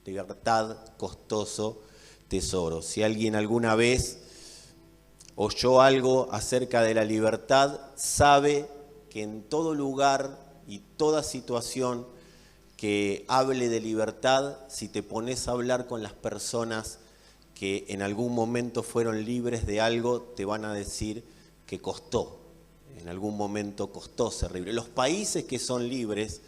Libertad, costoso tesoro. Si alguien alguna vez oyó algo acerca de la libertad, sabe que en todo lugar y toda situación que hable de libertad, si te pones a hablar con las personas que en algún momento fueron libres de algo, te van a decir que costó. En algún momento costó ser libre. Los países que son libres,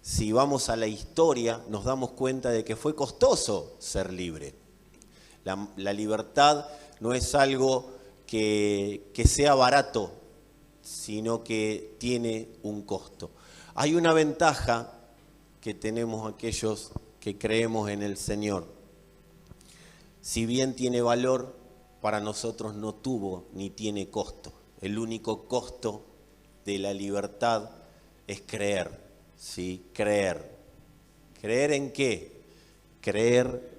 si vamos a la historia, nos damos cuenta de que fue costoso ser libre. La libertad no es algo que sea barato, sino que tiene un costo. Hay una ventaja que tenemos aquellos que creemos en el Señor. Si bien tiene valor, para nosotros no tuvo ni tiene costo. El único costo de la libertad es creer, ¿sí? Creer. ¿Creer en qué? Creer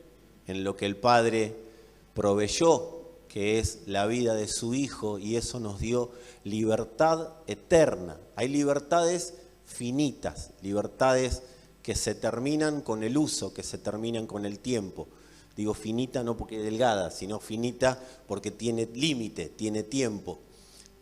en lo que el Padre proveyó, que es la vida de su Hijo, y eso nos dio libertad eterna. Hay libertades finitas, libertades que se terminan con el uso, que se terminan con el tiempo. Digo finita no porque delgada, sino finita porque tiene límite, tiene tiempo.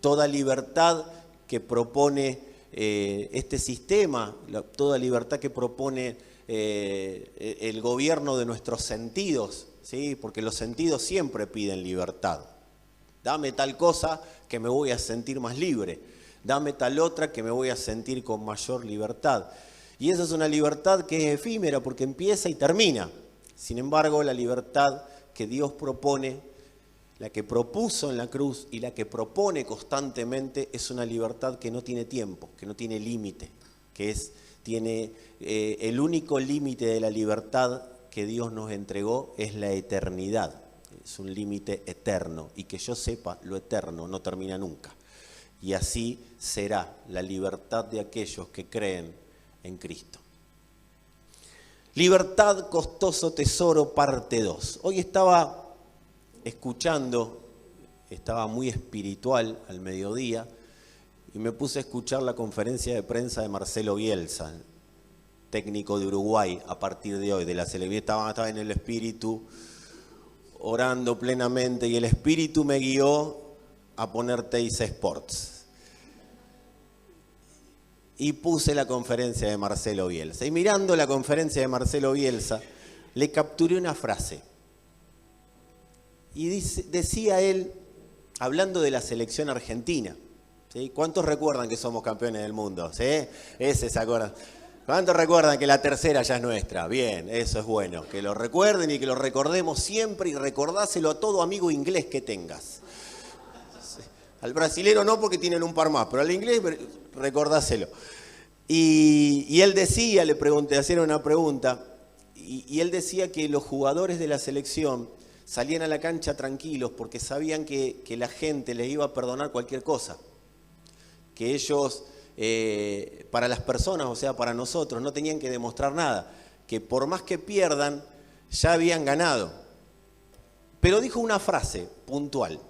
Toda libertad que propone este sistema, toda libertad que propone el gobierno de nuestros sentidos, ¿sí? Porque los sentidos siempre piden libertad. Dame tal cosa que me voy a sentir más libre. Dame tal otra que me voy a sentir con mayor libertad. Y esa es una libertad que es efímera porque empieza y termina. Sin embargo, la libertad que Dios propone, la que propuso en la cruz y la que propone constantemente, es una libertad que no tiene tiempo, que no tiene límite, que tiene el único límite de la libertad que Dios nos entregó es la eternidad. Es un límite eterno y que yo sepa, lo eterno no termina nunca. Y así será la libertad de aquellos que creen en Cristo. Libertad, costoso tesoro, parte 2. Hoy estaba escuchando, estaba muy espiritual al mediodía, y me puse a escuchar la conferencia de prensa de Marcelo Bielsa, técnico de Uruguay, a partir de hoy, de la selección. Estaba en el espíritu, orando plenamente, y el espíritu me guió a poner Teis Sports. Y puse la conferencia de Marcelo Bielsa. Y mirando la conferencia de Marcelo Bielsa, le capturé una frase. Y decía él, hablando de la selección argentina, ¿sí? ¿Cuántos recuerdan que somos campeones del mundo? ¿Sí? Ese se acuerdan. ¿Cuántos recuerdan que la tercera ya es nuestra? Bien, eso es bueno. Que lo recuerden y que lo recordemos siempre, y recordáselo a todo amigo inglés que tengas. Al brasilero no, porque tienen un par más, pero al inglés recordáselo. Y él decía, le pregunté, hacían una pregunta, y él decía que los jugadores de la selección salían a la cancha tranquilos porque sabían que la gente les iba a perdonar cualquier cosa. Que ellos, para las personas, o sea, para nosotros, no tenían que demostrar nada. Que por más que pierdan, ya habían ganado. Pero dijo una frase puntual.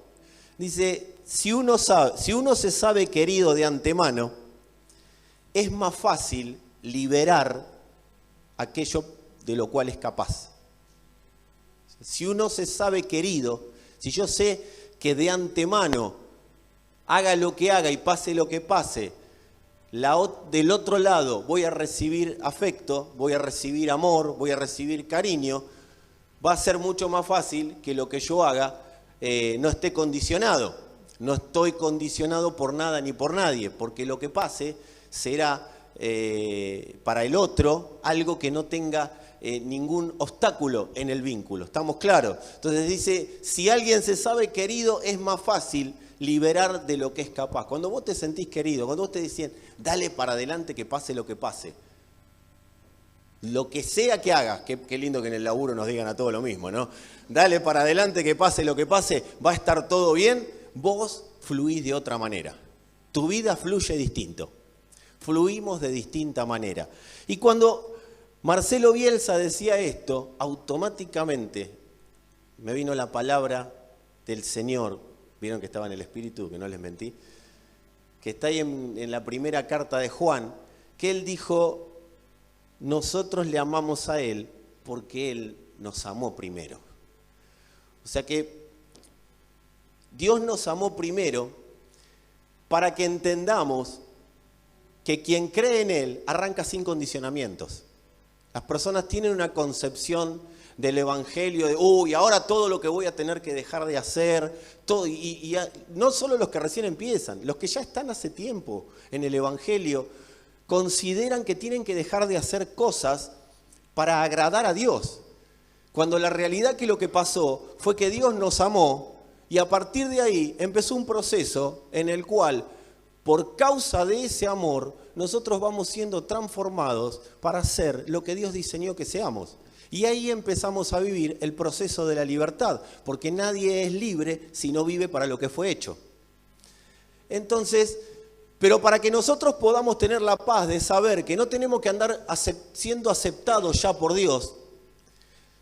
Dice, si uno se sabe querido de antemano, es más fácil liberar aquello de lo cual es capaz. Si uno se sabe querido, si yo sé que de antemano, haga lo que haga y pase lo que pase, del otro lado voy a recibir afecto, voy a recibir amor, voy a recibir cariño, va a ser mucho más fácil que lo que yo haga no esté condicionado. No estoy condicionado por nada ni por nadie, porque lo que pase será para el otro algo que no tenga ningún obstáculo en el vínculo. ¿Estamos claros? Entonces dice, si alguien se sabe querido, es más fácil liberar de lo que es capaz. Cuando vos te sentís querido, cuando vos te decían, dale para adelante que pase lo que pase. Lo que sea que hagas, qué lindo que en el laburo nos digan a todos lo mismo, ¿no? Dale para adelante que pase lo que pase, va a estar todo bien, vos fluís de otra manera. Tu vida fluye distinto. Fluimos de distinta manera. Y cuando Marcelo Bielsa decía esto, automáticamente me vino la palabra del Señor. Vieron que estaba en el Espíritu, que no les mentí. Que está ahí en la primera carta de Juan, que él dijo, nosotros le amamos a Él porque Él nos amó primero. O sea que Dios nos amó primero para que entendamos que quien cree en Él arranca sin condicionamientos. Las personas tienen una concepción del Evangelio de, uy, ahora todo lo que voy a tener que dejar de hacer, todo, y no solo los que recién empiezan, los que ya están hace tiempo en el Evangelio, consideran que tienen que dejar de hacer cosas para agradar a Dios. Cuando la realidad que lo que pasó fue que Dios nos amó y a partir de ahí empezó un proceso en el cual, por causa de ese amor, nosotros vamos siendo transformados para ser lo que Dios diseñó que seamos. Y ahí empezamos a vivir el proceso de la libertad, porque nadie es libre si no vive para lo que fue hecho. Entonces, pero para que nosotros podamos tener la paz de saber que no tenemos que andar siendo aceptados ya por Dios,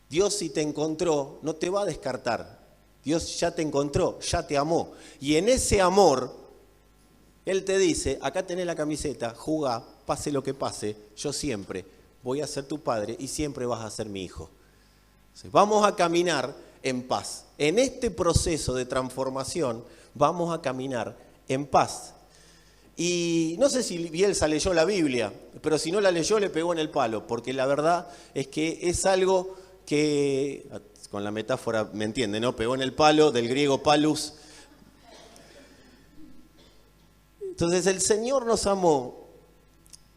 Dios si te encontró no te va a descartar. Dios ya te encontró, ya te amó. Y en ese amor, Él te dice, acá tenés la camiseta, jugá, pase lo que pase, yo siempre voy a ser tu padre y siempre vas a ser mi hijo. Vamos a caminar en paz. En este proceso de transformación vamos a caminar en paz. Y no sé si Bielsa leyó la Biblia, pero si no la leyó le pegó en el palo, porque la verdad es que es algo que, con la metáfora me entiende, ¿no? Pegó en el palo, del griego palus. Entonces el Señor nos amó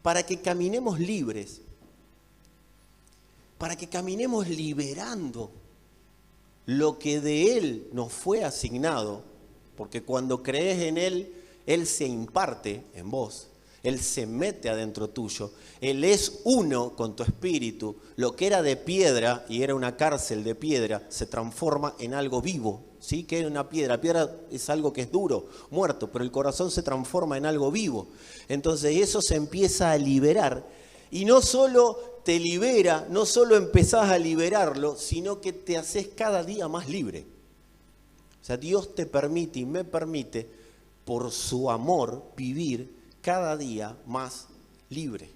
para que caminemos libres, para que caminemos liberando lo que de Él nos fue asignado, porque cuando crees en Él, Él se imparte en vos, Él se mete adentro tuyo, Él es uno con tu espíritu, lo que era de piedra y era una cárcel de piedra, se transforma en algo vivo, ¿sí? Que era una piedra, la piedra es algo que es duro, muerto, pero el corazón se transforma en algo vivo, entonces eso se empieza a liberar, y no solo te libera, no solo empezás a liberarlo, sino que te haces cada día más libre. O sea, Dios te permite y me permite, por su amor, vivir cada día más libre.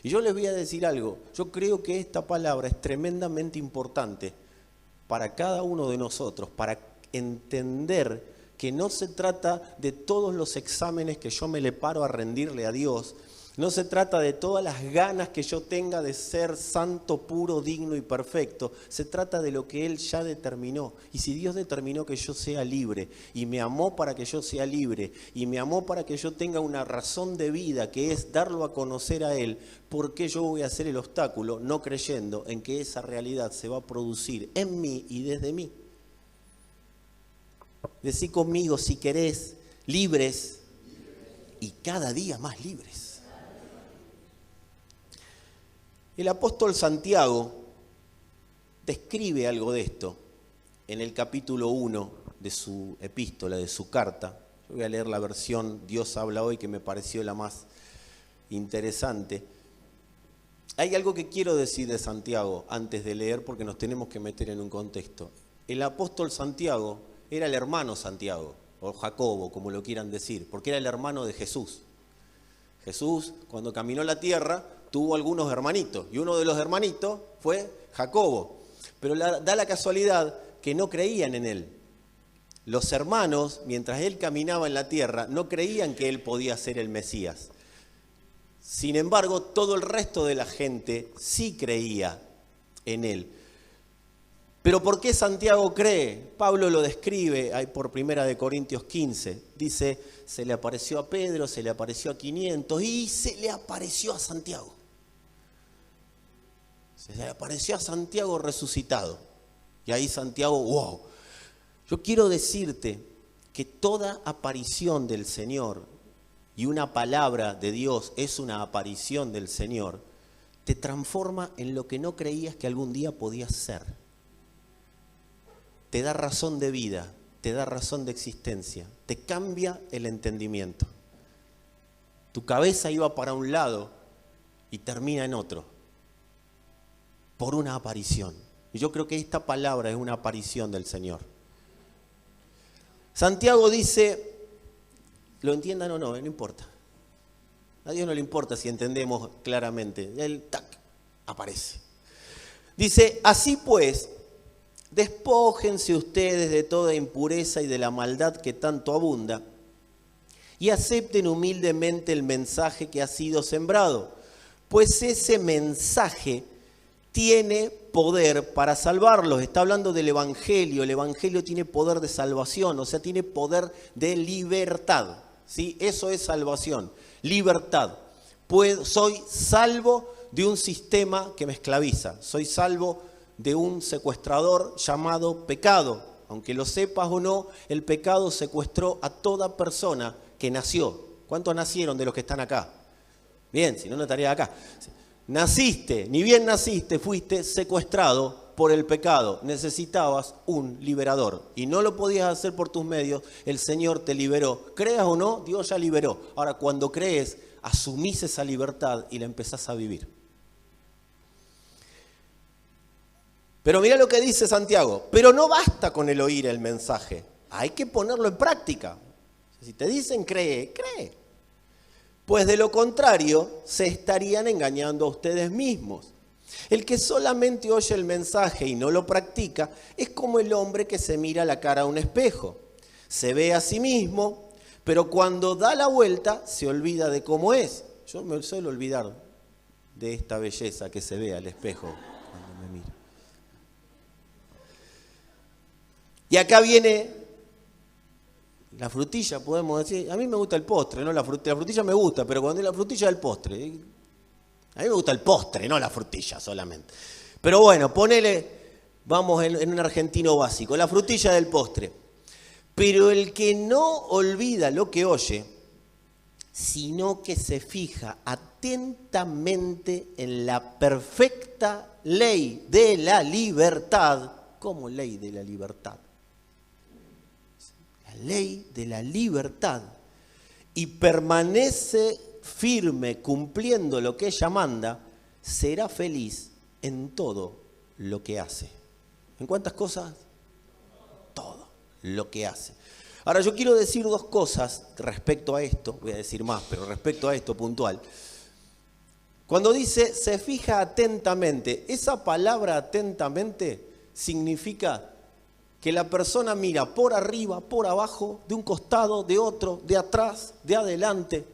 Y yo les voy a decir algo, yo creo que esta palabra es tremendamente importante para cada uno de nosotros, para entender que no se trata de todos los exámenes que yo me le paro a rendirle a Dios. No se trata de todas las ganas que yo tenga de ser santo, puro, digno y perfecto. Se trata de lo que Él ya determinó. Y si Dios determinó que yo sea libre, y me amó para que yo sea libre, y me amó para que yo tenga una razón de vida, que es darlo a conocer a Él, ¿por qué yo voy a hacer el obstáculo no creyendo en que esa realidad se va a producir en mí y desde mí? Decí conmigo, si querés, libres y cada día más libres. El apóstol Santiago describe algo de esto en el capítulo 1 de su epístola, de su carta. Yo voy a leer la versión Dios habla hoy, que me pareció la más interesante. Hay algo que quiero decir de Santiago antes de leer, porque nos tenemos que meter en un contexto. El apóstol Santiago era el hermano Santiago, o Jacobo, como lo quieran decir, porque era el hermano de Jesús. Jesús, cuando caminó la tierra, tuvo algunos hermanitos, y uno de los hermanitos fue Jacobo. Pero da la casualidad que no creían en él. Los hermanos, mientras él caminaba en la tierra, no creían que él podía ser el Mesías. Sin embargo, todo el resto de la gente sí creía en él. Pero ¿por qué Santiago cree? Pablo lo describe ahí por 1 Corintios 15. Dice, se le apareció a Pedro, se le apareció a 500 y se le apareció a Santiago. Se le apareció a Santiago resucitado. Y ahí Santiago, wow. Yo quiero decirte que toda aparición del Señor, y una palabra de Dios es una aparición del Señor, te transforma en lo que no creías que algún día podías ser. Te da razón de vida, te da razón de existencia, te cambia el entendimiento. Tu cabeza iba para un lado y termina en otro, por una aparición. Y yo creo que esta palabra es una aparición del Señor. Santiago dice, lo entiendan o no, no importa. A Dios no le importa si entendemos claramente. Él, tac, aparece. Dice, así pues, despójense ustedes de toda impureza y de la maldad que tanto abunda, y acepten humildemente el mensaje que ha sido sembrado, pues ese mensaje tiene poder para salvarlos. Está hablando del Evangelio. El Evangelio tiene poder de salvación, o sea, tiene poder de libertad. ¿Sí? Eso es salvación, libertad. Soy salvo de un sistema que me esclaviza. Soy salvo de un secuestrador llamado pecado. Aunque lo sepas o no, el pecado secuestró a toda persona que nació. ¿Cuántos nacieron de los que están acá? Bien, si no, no estaría acá. Naciste, ni bien naciste, fuiste secuestrado por el pecado. Necesitabas un liberador y no lo podías hacer por tus medios. El Señor te liberó. Creas o no, Dios ya liberó. Ahora, cuando crees, asumís esa libertad y la empezás a vivir. Pero mira lo que dice Santiago. Pero no basta con el oír el mensaje. Hay que ponerlo en práctica. Si te dicen cree, cree. Pues de lo contrario, se estarían engañando a ustedes mismos. El que solamente oye el mensaje y no lo practica es como el hombre que se mira la cara a un espejo. Se ve a sí mismo, pero cuando da la vuelta se olvida de cómo es. Yo me suelo olvidar de esta belleza que se ve al espejo cuando me miro. Y acá viene la frutilla, podemos decir. A mí me gusta el postre, ¿no? La frutilla me gusta, pero cuando es la frutilla del postre. A mí me gusta el postre, no la frutilla solamente. Pero bueno, ponele, vamos en un argentino básico, la frutilla del postre. Pero el que no olvida lo que oye, sino que se fija atentamente en la perfecta ley de la libertad. ¿Cómo ley de la libertad? La ley de la libertad. Y permanece firme cumpliendo lo que ella manda, será feliz en todo lo que hace. ¿En cuántas cosas? Todo lo que hace. Ahora yo quiero decir dos cosas respecto a esto, voy a decir más, pero respecto a esto puntual. Cuando dice se fija atentamente, esa palabra atentamente significa que la persona mira por arriba, por abajo, de un costado, de otro, de atrás, de adelante.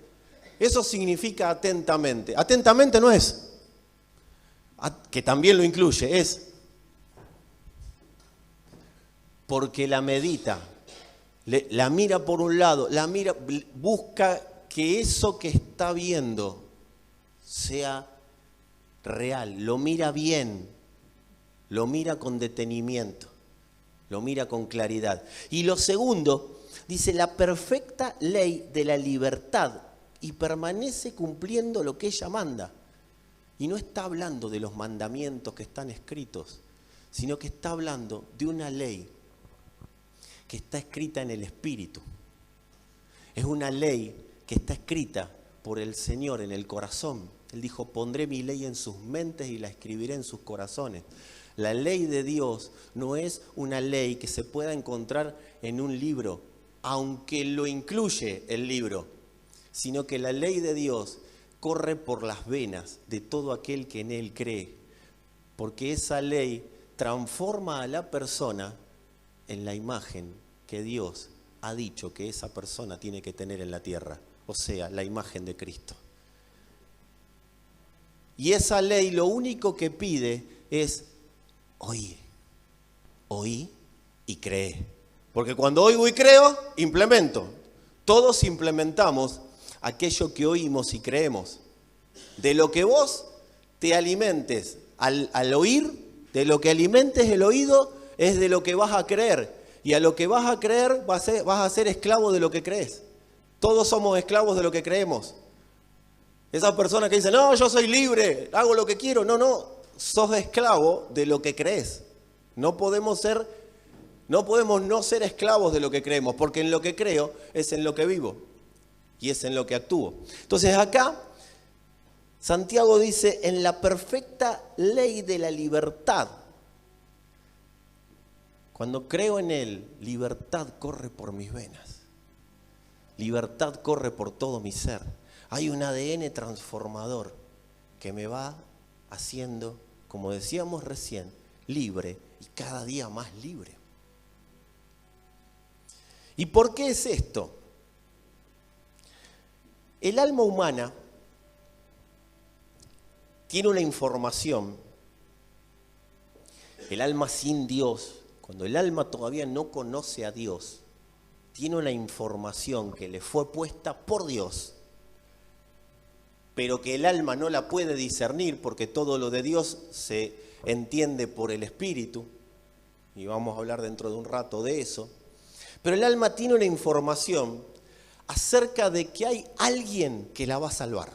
Eso significa atentamente. Atentamente no es, que también lo incluye, es porque la medita, la mira por un lado, la mira, busca que eso que está viendo sea real, lo mira bien, lo mira con detenimiento, lo mira con claridad. Y lo segundo, dice la perfecta ley de la libertad y permanece cumpliendo lo que ella manda. Y no está hablando de los mandamientos que están escritos, sino que está hablando de una ley que está escrita en el Espíritu. Es una ley que está escrita por el Señor en el corazón. Él dijo, pondré mi ley en sus mentes y la escribiré en sus corazones. La ley de Dios no es una ley que se pueda encontrar en un libro, aunque lo incluye el libro, sino que la ley de Dios corre por las venas de todo aquel que en él cree, porque esa ley transforma a la persona en la imagen que Dios ha dicho que esa persona tiene que tener en la tierra, o sea, la imagen de Cristo. Y esa ley lo único que pide es oí y cree. Porque cuando oigo y creo, implemento. Todos implementamos aquello que oímos y creemos. De lo que vos te alimentes al oír, de lo que alimentes el oído, es de lo que vas a creer. Y a lo que vas a creer vas a ser esclavo de lo que crees. Todos somos esclavos de lo que creemos. Esas personas que dicen, no, yo soy libre, hago lo que quiero. No, sos esclavo de lo que crees. No podemos no ser esclavos de lo que creemos, porque en lo que creo es en lo que vivo y es en lo que actúo. Entonces acá Santiago dice, en la perfecta ley de la libertad. Cuando creo en Él, libertad corre por mis venas. Libertad corre por todo mi ser. Hay un ADN transformador que me va haciendo como decíamos recién, libre y cada día más libre. ¿Y por qué es esto? El alma humana tiene una información. El alma sin Dios, cuando el alma todavía no conoce a Dios, tiene una información que le fue puesta por Dios, pero que el alma no la puede discernir porque todo lo de Dios se entiende por el Espíritu, y vamos a hablar dentro de un rato de eso. Pero el alma tiene una información acerca de que hay alguien que la va a salvar.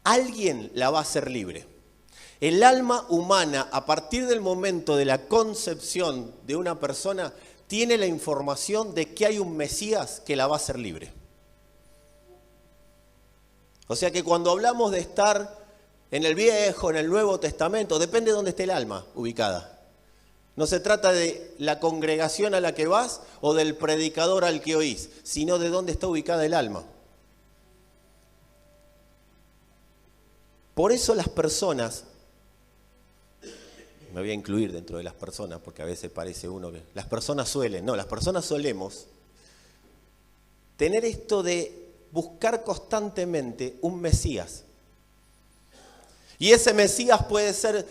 Alguien la va a hacer libre. El alma humana, a partir del momento de la concepción de una persona, tiene la información de que hay un Mesías que la va a hacer libre. O sea que cuando hablamos de estar en el Viejo, en el Nuevo Testamento, depende de dónde esté el alma ubicada. No se trata de la congregación a la que vas o del predicador al que oís, sino de dónde está ubicada el alma. Por eso las personas, me voy a incluir dentro de las personas porque a veces parece uno que... Las personas solemos tener esto de buscar constantemente un Mesías. Y ese Mesías puede ser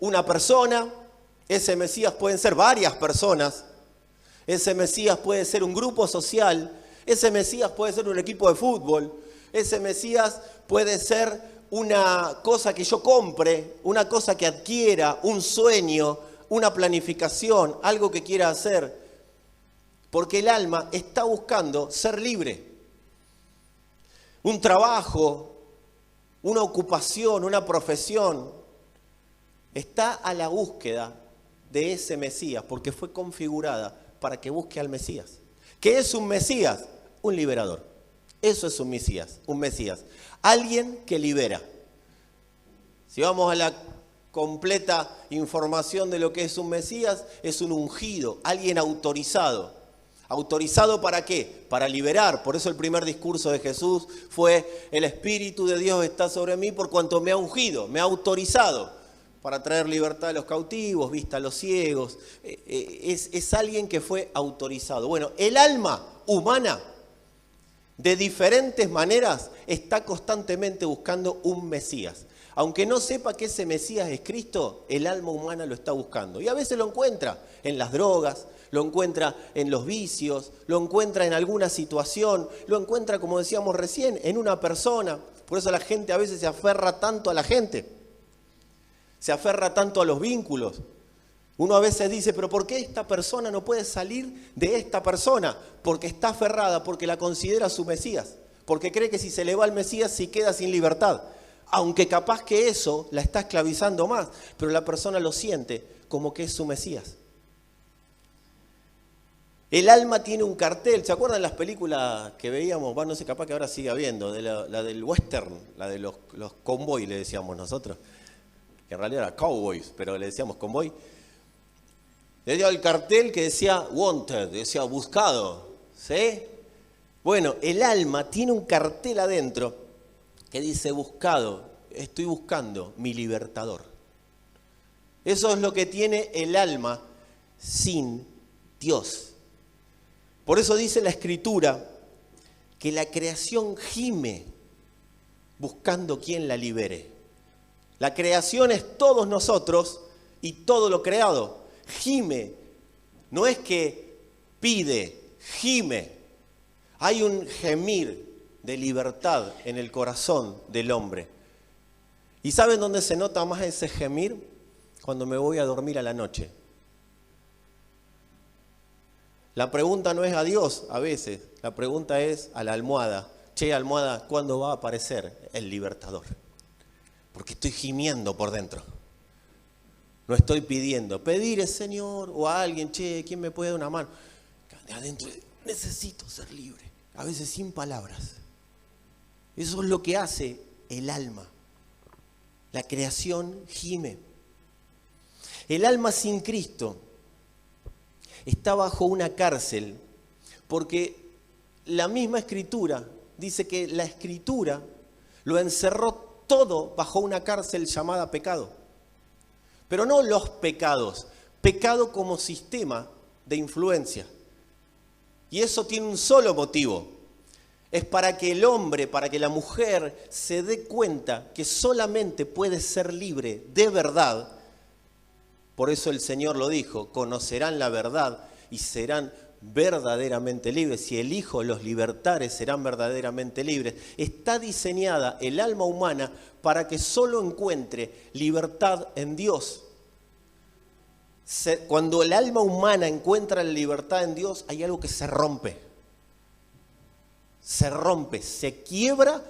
una persona, ese Mesías pueden ser varias personas, ese Mesías puede ser un grupo social, ese Mesías puede ser un equipo de fútbol, ese Mesías puede ser una cosa que yo compre, una cosa que adquiera, un sueño, una planificación, algo que quiera hacer, porque el alma está buscando ser libre. Un trabajo, una ocupación, una profesión, está a la búsqueda de ese Mesías, porque fue configurada para que busque al Mesías. ¿Qué es un Mesías? Un liberador. Eso es un Mesías, alguien que libera. Si vamos a la completa información de lo que es un Mesías, es un ungido, alguien autorizado. ¿Autorizado para qué? Para liberar. Por eso el primer discurso de Jesús fue: el Espíritu de Dios está sobre mí por cuanto me ha ungido, me ha autorizado para traer libertad a los cautivos, vista a los ciegos. Es alguien que fue autorizado. Bueno, el alma humana, de diferentes maneras, está constantemente buscando un Mesías. Aunque no sepa que ese Mesías es Cristo, el alma humana lo está buscando. Y a veces lo encuentra en las drogas, lo encuentra en los vicios, lo encuentra en alguna situación, lo encuentra, como decíamos recién, en una persona. Por eso la gente a veces se aferra tanto a la gente, se aferra tanto a los vínculos. Uno a veces dice: pero ¿por qué esta persona no puede salir de esta persona? Porque está aferrada, porque la considera su Mesías, porque cree que si se le va al Mesías se queda sin libertad. Aunque capaz que eso la está esclavizando más, pero la persona lo siente como que es su Mesías. El alma tiene un cartel. ¿Se acuerdan las películas que veíamos? Bueno, no sé, capaz que ahora sigue habiendo, de la del western, la de los convoy, le decíamos nosotros, que en realidad era cowboys, pero le decíamos convoy. Le dio el cartel que decía wanted, decía buscado, ¿sí? Bueno, el alma tiene un cartel adentro que dice buscado, estoy buscando mi libertador. Eso es lo que tiene el alma sin Dios. Por eso dice la Escritura que la creación gime buscando quien la libere. La creación es todos nosotros y todo lo creado. Gime, no es que pide, gime. Hay un gemir de libertad en el corazón del hombre. ¿Y saben dónde se nota más ese gemir? Cuando me voy a dormir a la noche. La pregunta no es a Dios a veces, la pregunta es a la almohada. Che, almohada, ¿cuándo va a aparecer el libertador? Porque estoy gimiendo por dentro. No estoy pidiendo. Pedir es Señor o a alguien, che, ¿quién me puede dar una mano? De adentro, necesito ser libre. A veces sin palabras. Eso es lo que hace el alma. La creación gime. El alma sin Cristo está bajo una cárcel, porque la misma Escritura dice que la Escritura lo encerró todo bajo una cárcel llamada pecado. Pero no los pecados, pecado como sistema de influencia. Y eso tiene un solo motivo. Es para que el hombre, para que la mujer se dé cuenta que solamente puede ser libre de verdad. Por eso el Señor lo dijo, conocerán la verdad y serán verdaderamente libres. Si el Hijo los libertare, serán verdaderamente libres. Está diseñada el alma humana para que solo encuentre libertad en Dios. Cuando el alma humana encuentra la libertad en Dios, hay algo que se rompe. Se rompe, se quiebra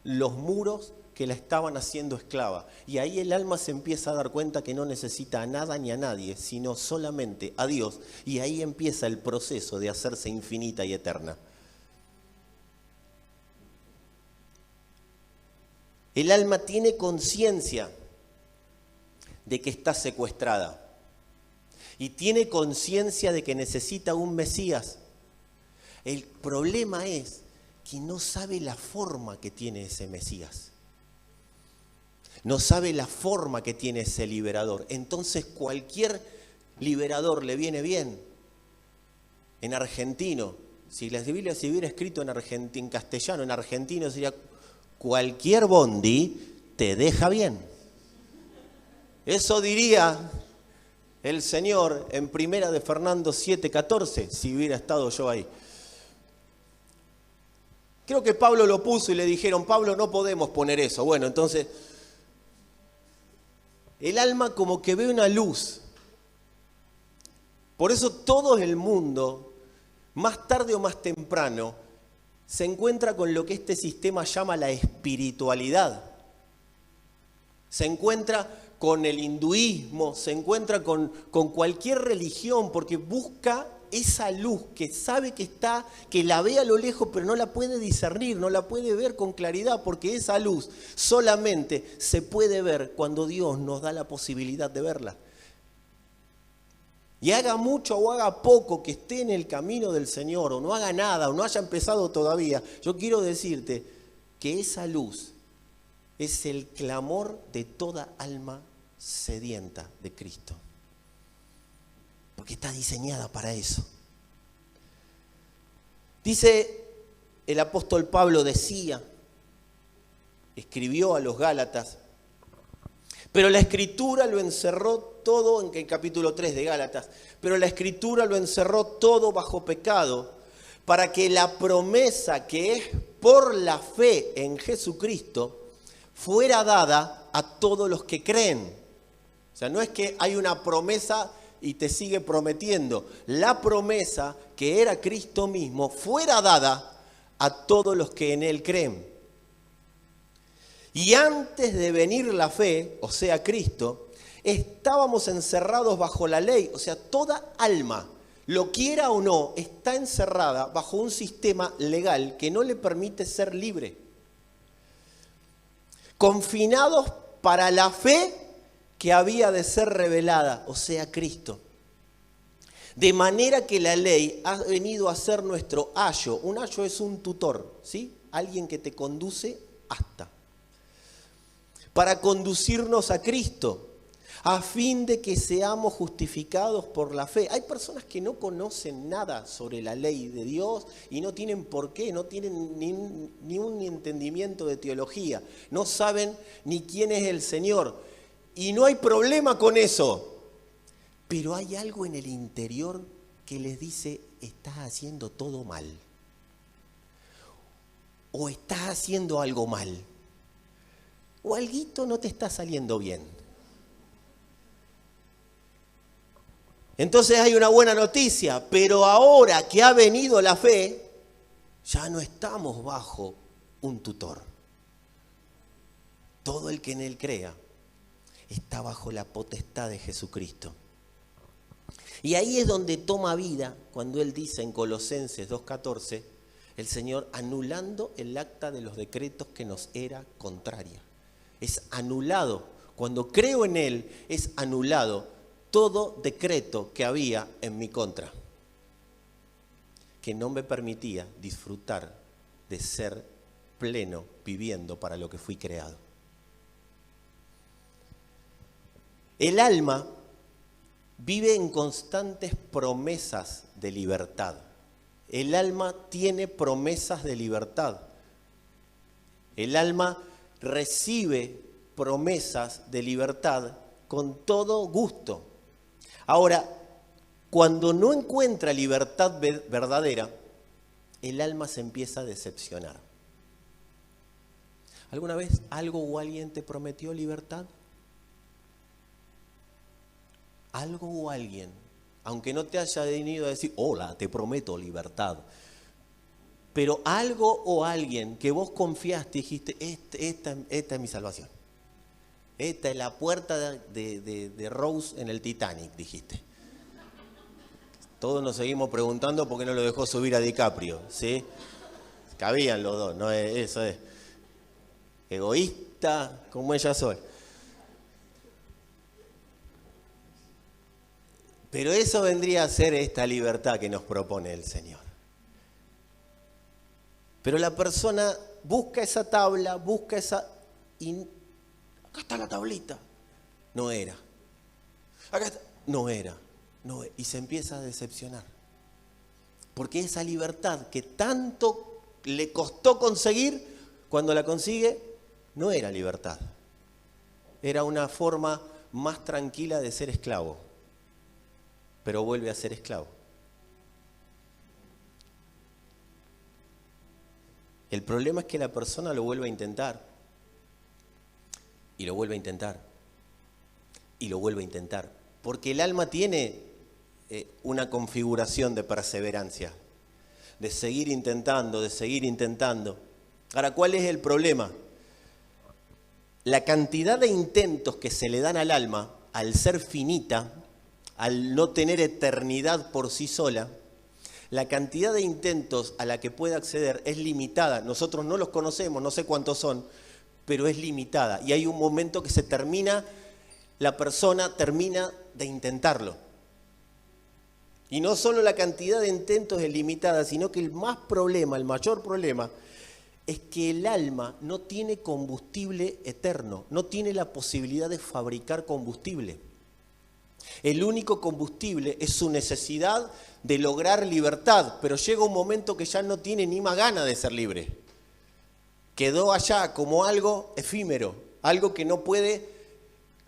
los muros que la estaban haciendo esclava. Y ahí el alma se empieza a dar cuenta que no necesita a nada ni a nadie, sino solamente a Dios. Y ahí empieza el proceso de hacerse infinita y eterna. El alma tiene conciencia de que está secuestrada. Y tiene conciencia de que necesita un Mesías. El problema es que no sabe la forma que tiene ese Mesías. No sabe la forma que tiene ese liberador. Entonces cualquier liberador le viene bien. En argentino, si la Biblia se hubiera escrito en castellano, en argentino sería cualquier bondi te deja bien. Eso diría el Señor en Primera de Fernando 7:14, si hubiera estado yo ahí. Creo que Pablo lo puso y le dijeron, Pablo, no podemos poner eso. Bueno, entonces, el alma como que ve una luz. Por eso todo el mundo, más tarde o más temprano, se encuentra con lo que este sistema llama la espiritualidad. Se encuentra con el hinduismo, se encuentra con cualquier religión, porque busca esa luz que sabe que está, que la ve a lo lejos, pero no la puede discernir, no la puede ver con claridad, porque esa luz solamente se puede ver cuando Dios nos da la posibilidad de verla. Y haga mucho o haga poco que esté en el camino del Señor, o no haga nada, o no haya empezado todavía, yo quiero decirte que esa luz es el clamor de toda alma sedienta de Cristo. Porque está diseñada para eso. Dice el apóstol Pablo, escribió a los Gálatas, pero la Escritura lo encerró todo, en el capítulo 3 de Gálatas, pero la Escritura lo encerró todo bajo pecado, para que la promesa que es por la fe en Jesucristo fuera dada a todos los que creen. O sea, no es que hay una promesa y te sigue prometiendo. La promesa que era Cristo mismo fuera dada a todos los que en Él creen. Y antes de venir la fe, o sea Cristo, estábamos encerrados bajo la ley. O sea, toda alma, lo quiera o no, está encerrada bajo un sistema legal que no le permite ser libre. Confinados para la fe que había de ser revelada, o sea, Cristo. De manera que la ley ha venido a ser nuestro ayo. Un ayo es un tutor, ¿sí? Alguien que te conduce hasta. Para conducirnos a Cristo, a fin de que seamos justificados por la fe. Hay personas que no conocen nada sobre la ley de Dios y no tienen por qué, no tienen ni un entendimiento de teología, no saben ni quién es el Señor. Y no hay problema con eso, pero hay algo en el interior que les dice, estás haciendo todo mal, o estás haciendo algo mal, o alguito no te está saliendo bien. Entonces hay una buena noticia, pero ahora que ha venido la fe, ya no estamos bajo un tutor. Todo el que en Él crea está bajo la potestad de Jesucristo. Y ahí es donde toma vida, cuando Él dice en Colosenses 2:14, el Señor anulando el acta de los decretos que nos era contraria. Es anulado. Cuando creo en Él, es anulado todo decreto que había en mi contra, que no me permitía disfrutar de ser pleno viviendo para lo que fui creado. El alma vive en constantes promesas de libertad. El alma tiene promesas de libertad. El alma recibe promesas de libertad con todo gusto. Ahora, cuando no encuentra libertad verdadera, el alma se empieza a decepcionar. ¿Alguna vez algo o alguien te prometió libertad? Algo o alguien, aunque no te haya venido a decir, hola, te prometo libertad, pero algo o alguien que vos confiaste y dijiste, esta es mi salvación. Esta es la puerta de Rose en el Titanic, dijiste. Todos nos seguimos preguntando por qué no lo dejó subir a DiCaprio, ¿sí? Cabían los dos, ¿no? Eso es. Egoísta como ella soy. Pero eso vendría a ser esta libertad que nos propone el Señor. Pero la persona busca esa tabla, busca esa... Y acá está la tablita. No era. Acá está. No era. No, y se empieza a decepcionar. Porque esa libertad que tanto le costó conseguir, cuando la consigue, no era libertad. Era una forma más tranquila de ser esclavo. Pero vuelve a ser esclavo. El problema es que la persona lo vuelve a intentar. Y lo vuelve a intentar. Y lo vuelve a intentar. Porque el alma tiene una configuración de perseverancia. De seguir intentando, de seguir intentando. Ahora, ¿cuál es el problema? La cantidad de intentos que se le dan al alma, al ser finita, al no tener eternidad por sí sola, la cantidad de intentos a la que puede acceder es limitada. Nosotros no los conocemos, no sé cuántos son, pero es limitada. Y hay un momento que se termina, la persona termina de intentarlo. Y no solo la cantidad de intentos es limitada, sino que el mayor problema, es que el alma no tiene combustible eterno, no tiene la posibilidad de fabricar combustible. El único combustible es su necesidad de lograr libertad, pero llega un momento que ya no tiene ni más ganas de ser libre. Quedó allá como algo efímero, algo que no puede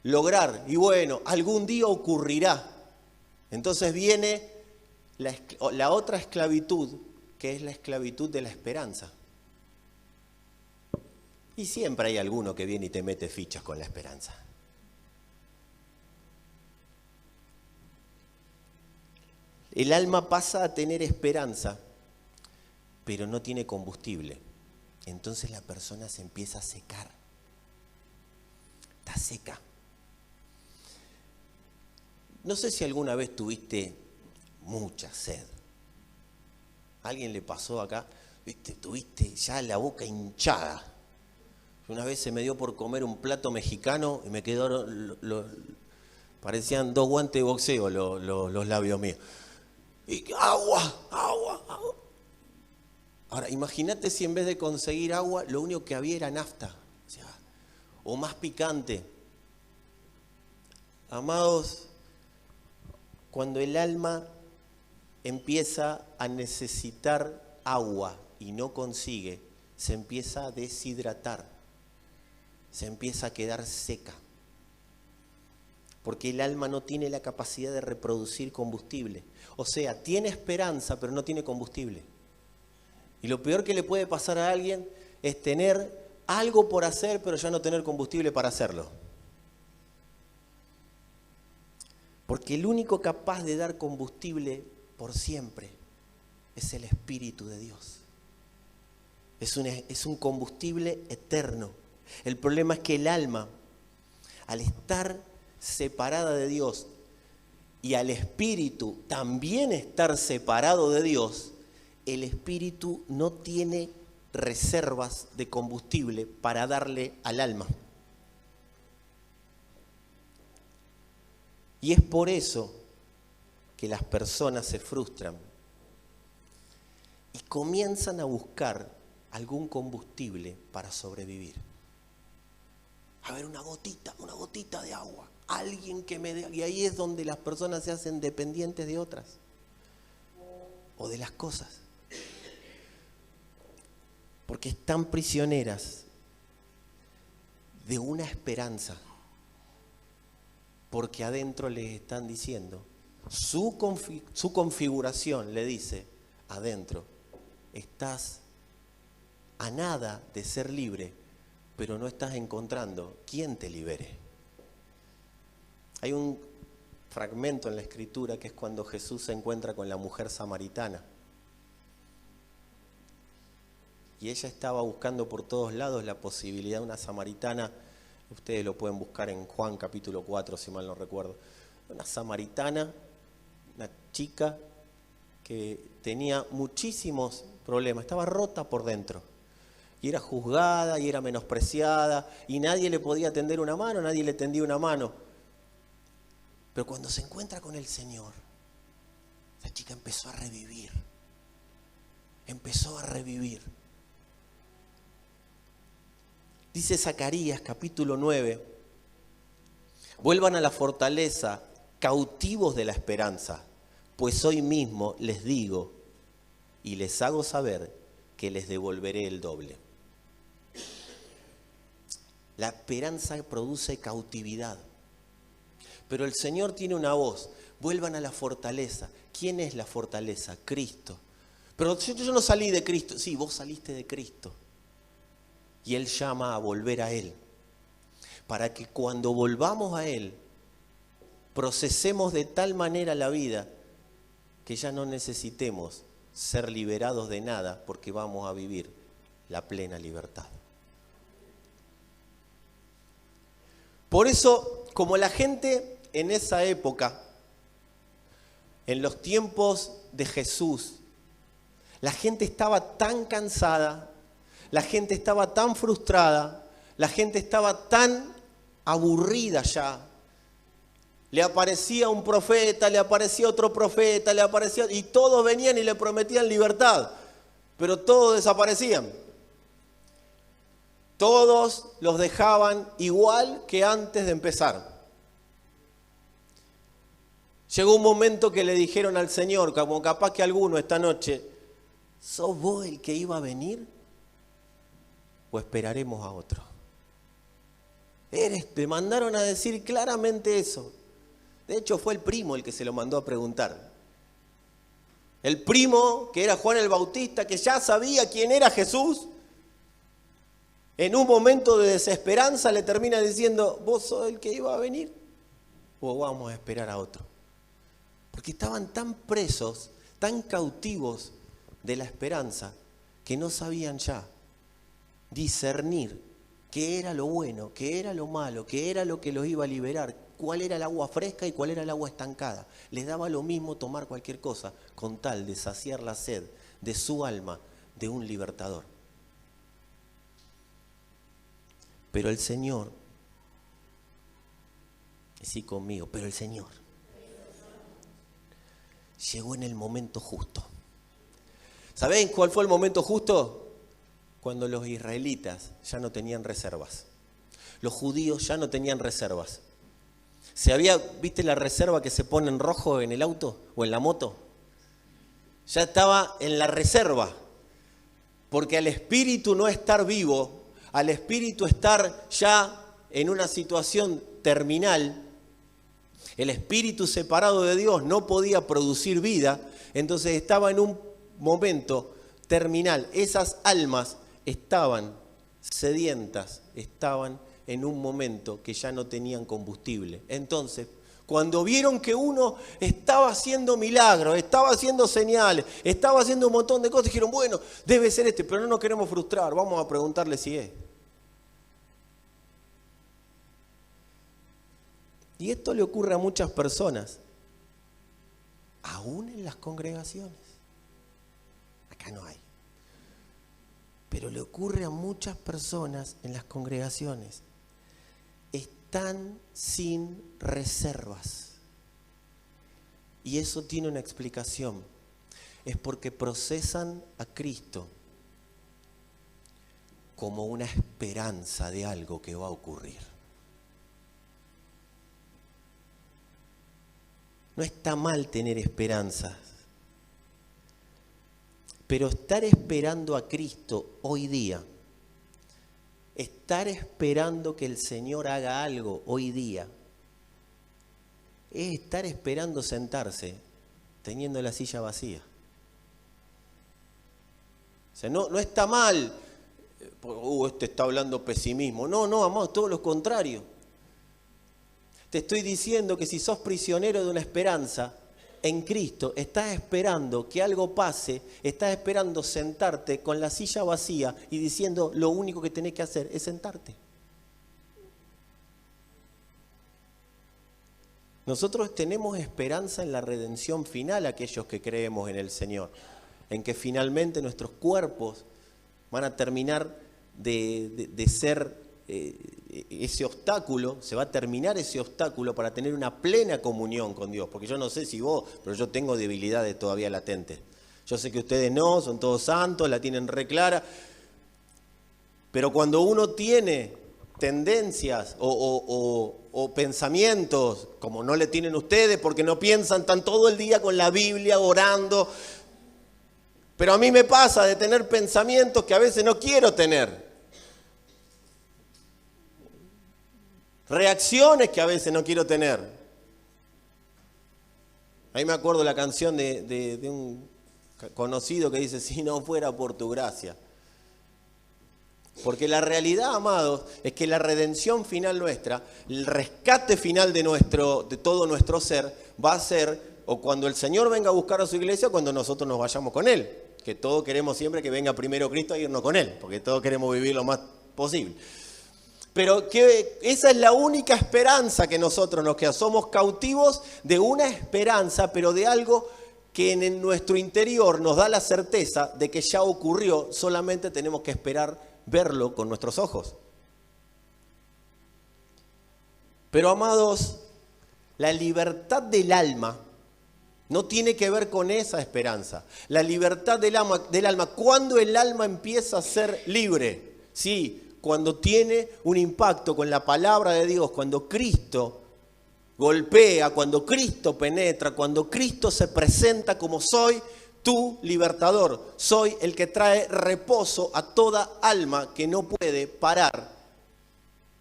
lograr. Y bueno, algún día ocurrirá. Entonces viene la otra esclavitud, que es la esclavitud de la esperanza. Y siempre hay alguno que viene y te mete fichas con la esperanza. El alma pasa a tener esperanza, pero no tiene combustible. Entonces la persona se empieza a secar. Está seca. No sé si alguna vez tuviste mucha sed. ¿A alguien le pasó acá? ¿Viste? Tuviste ya la boca hinchada. Una vez se me dio por comer un plato mexicano y me quedaron, parecían 2 guantes de boxeo los labios míos. Y agua. Ahora, imagínate si en vez de conseguir agua, lo único que había era nafta, o más picante. Amados, cuando el alma empieza a necesitar agua y no consigue, se empieza a deshidratar, se empieza a quedar seca. Porque el alma no tiene la capacidad de reproducir combustible. O sea, tiene esperanza, pero no tiene combustible. Y lo peor que le puede pasar a alguien es tener algo por hacer, pero ya no tener combustible para hacerlo. Porque el único capaz de dar combustible por siempre es el Espíritu de Dios. Es un combustible eterno. El problema es que el alma, al estar separada de Dios y al espíritu también estar separado de Dios, el espíritu no tiene reservas de combustible para darle al alma. Y es por eso que las personas se frustran y comienzan a buscar algún combustible para sobrevivir. A ver, una gotita de agua. alguien que me dé. Y ahí es donde las personas se hacen dependientes de otras o de las cosas. Porque están prisioneras de una esperanza. Porque adentro les están diciendo, su configuración le dice, adentro, estás a nada de ser libre, pero no estás encontrando quién te libere. Hay un fragmento en la Escritura que es cuando Jesús se encuentra con la mujer samaritana. Y ella estaba buscando por todos lados la posibilidad de una samaritana. Ustedes lo pueden buscar en Juan capítulo 4, si mal no recuerdo. Una samaritana, una chica que tenía muchísimos problemas, estaba rota por dentro. Y era juzgada, y era menospreciada, y nadie le podía tender una mano, nadie le tendía una mano. Pero cuando se encuentra con el Señor, esa chica empezó a revivir. Empezó a revivir. Dice Zacarías capítulo 9, vuelvan a la fortaleza, cautivos de la esperanza, pues hoy mismo les digo y les hago saber que les devolveré el doble. La esperanza produce cautividad, pero el Señor tiene una voz, vuelvan a la fortaleza. ¿Quién es la fortaleza? Cristo. Pero yo no salí de Cristo. Sí, vos saliste de Cristo. Y Él llama a volver a Él, para que cuando volvamos a Él, procesemos de tal manera la vida que ya no necesitemos ser liberados de nada, porque vamos a vivir la plena libertad. Por eso, como la gente en esa época, en los tiempos de Jesús, la gente estaba tan cansada, la gente estaba tan frustrada, la gente estaba tan aburrida ya. Le aparecía un profeta, le aparecía otro profeta, y todos venían y le prometían libertad, pero todos desaparecían. Todos los dejaban igual que antes de empezar. Llegó un momento que le dijeron al Señor, como capaz que alguno esta noche, ¿sos vos el que iba a venir? ¿O esperaremos a otro? Le mandaron a decir claramente eso. De hecho, fue el primo el que se lo mandó a preguntar. El primo, que era Juan el Bautista, que ya sabía quién era Jesús, en un momento de desesperanza le termina diciendo, ¿vos sos el que iba a venir? ¿O vamos a esperar a otro? Porque estaban tan presos, tan cautivos de la esperanza, que no sabían ya discernir qué era lo bueno, qué era lo malo, qué era lo que los iba a liberar, cuál era el agua fresca y cuál era el agua estancada. Les daba lo mismo tomar cualquier cosa con tal de saciar la sed de su alma de un libertador. Pero el Señor, sí conmigo, pero el Señor llegó en el momento justo. ¿Saben cuál fue el momento justo? Cuando los israelitas ya no tenían reservas. Los judíos ya no tenían reservas. ¿Viste la reserva que se pone en rojo en el auto o en la moto? Ya estaba en la reserva. Porque al espíritu no estar vivo, al espíritu estar ya en una situación terminal, el espíritu separado de Dios no podía producir vida, entonces estaba en un momento terminal. Esas almas estaban sedientas, estaban en un momento que ya no tenían combustible. Entonces, cuando vieron que uno estaba haciendo milagros, estaba haciendo señales, estaba haciendo un montón de cosas, dijeron, bueno, debe ser este, pero no nos queremos frustrar, vamos a preguntarle si es. Y esto le ocurre a muchas personas, aún en las congregaciones. Acá no hay. Pero le ocurre a muchas personas en las congregaciones. Están sin reservas. Y eso tiene una explicación. Es porque procesan a Cristo como una esperanza de algo que va a ocurrir. No está mal tener esperanzas. Pero estar esperando a Cristo hoy día, estar esperando que el Señor haga algo hoy día, es estar esperando sentarse teniendo la silla vacía. O sea, no está mal, este está hablando pesimismo. No, amado, todo lo contrario. Te estoy diciendo que si sos prisionero de una esperanza en Cristo, estás esperando que algo pase, estás esperando sentarte con la silla vacía y diciendo lo único que tenés que hacer es sentarte. Nosotros tenemos esperanza en la redención final, aquellos que creemos en el Señor, en que finalmente nuestros cuerpos van a terminar de ser ese obstáculo, se va a terminar ese obstáculo para tener una plena comunión con Dios, porque yo no sé si vos, pero yo tengo debilidades todavía latentes. Yo sé que ustedes no, son todos santos, la tienen re clara, pero cuando uno tiene tendencias o pensamientos, como no le tienen ustedes, porque no piensan, están todo el día con la Biblia orando, pero a mí me pasa de tener pensamientos que a veces no quiero tener. Reacciones que a veces no quiero tener. Ahí me acuerdo la canción de un conocido que dice, si no fuera por tu gracia. Porque la realidad, amados, es que la redención final nuestra, el rescate final de todo nuestro ser, va a ser o cuando el Señor venga a buscar a su iglesia o cuando nosotros nos vayamos con Él. Que todos queremos siempre que venga primero Cristo a irnos con Él, porque todos queremos vivir lo más posible. Pero que esa es la única esperanza que nosotros nos queda. Somos cautivos de una esperanza, pero de algo que en nuestro interior nos da la certeza de que ya ocurrió, solamente tenemos que esperar verlo con nuestros ojos. Pero, amados, la libertad del alma no tiene que ver con esa esperanza. La libertad del alma, ¿cuándo el alma empieza a ser libre? Sí, cuando tiene un impacto con la palabra de Dios, cuando Cristo golpea, cuando Cristo penetra, cuando Cristo se presenta como soy tu libertador. Soy el que trae reposo a toda alma que no puede parar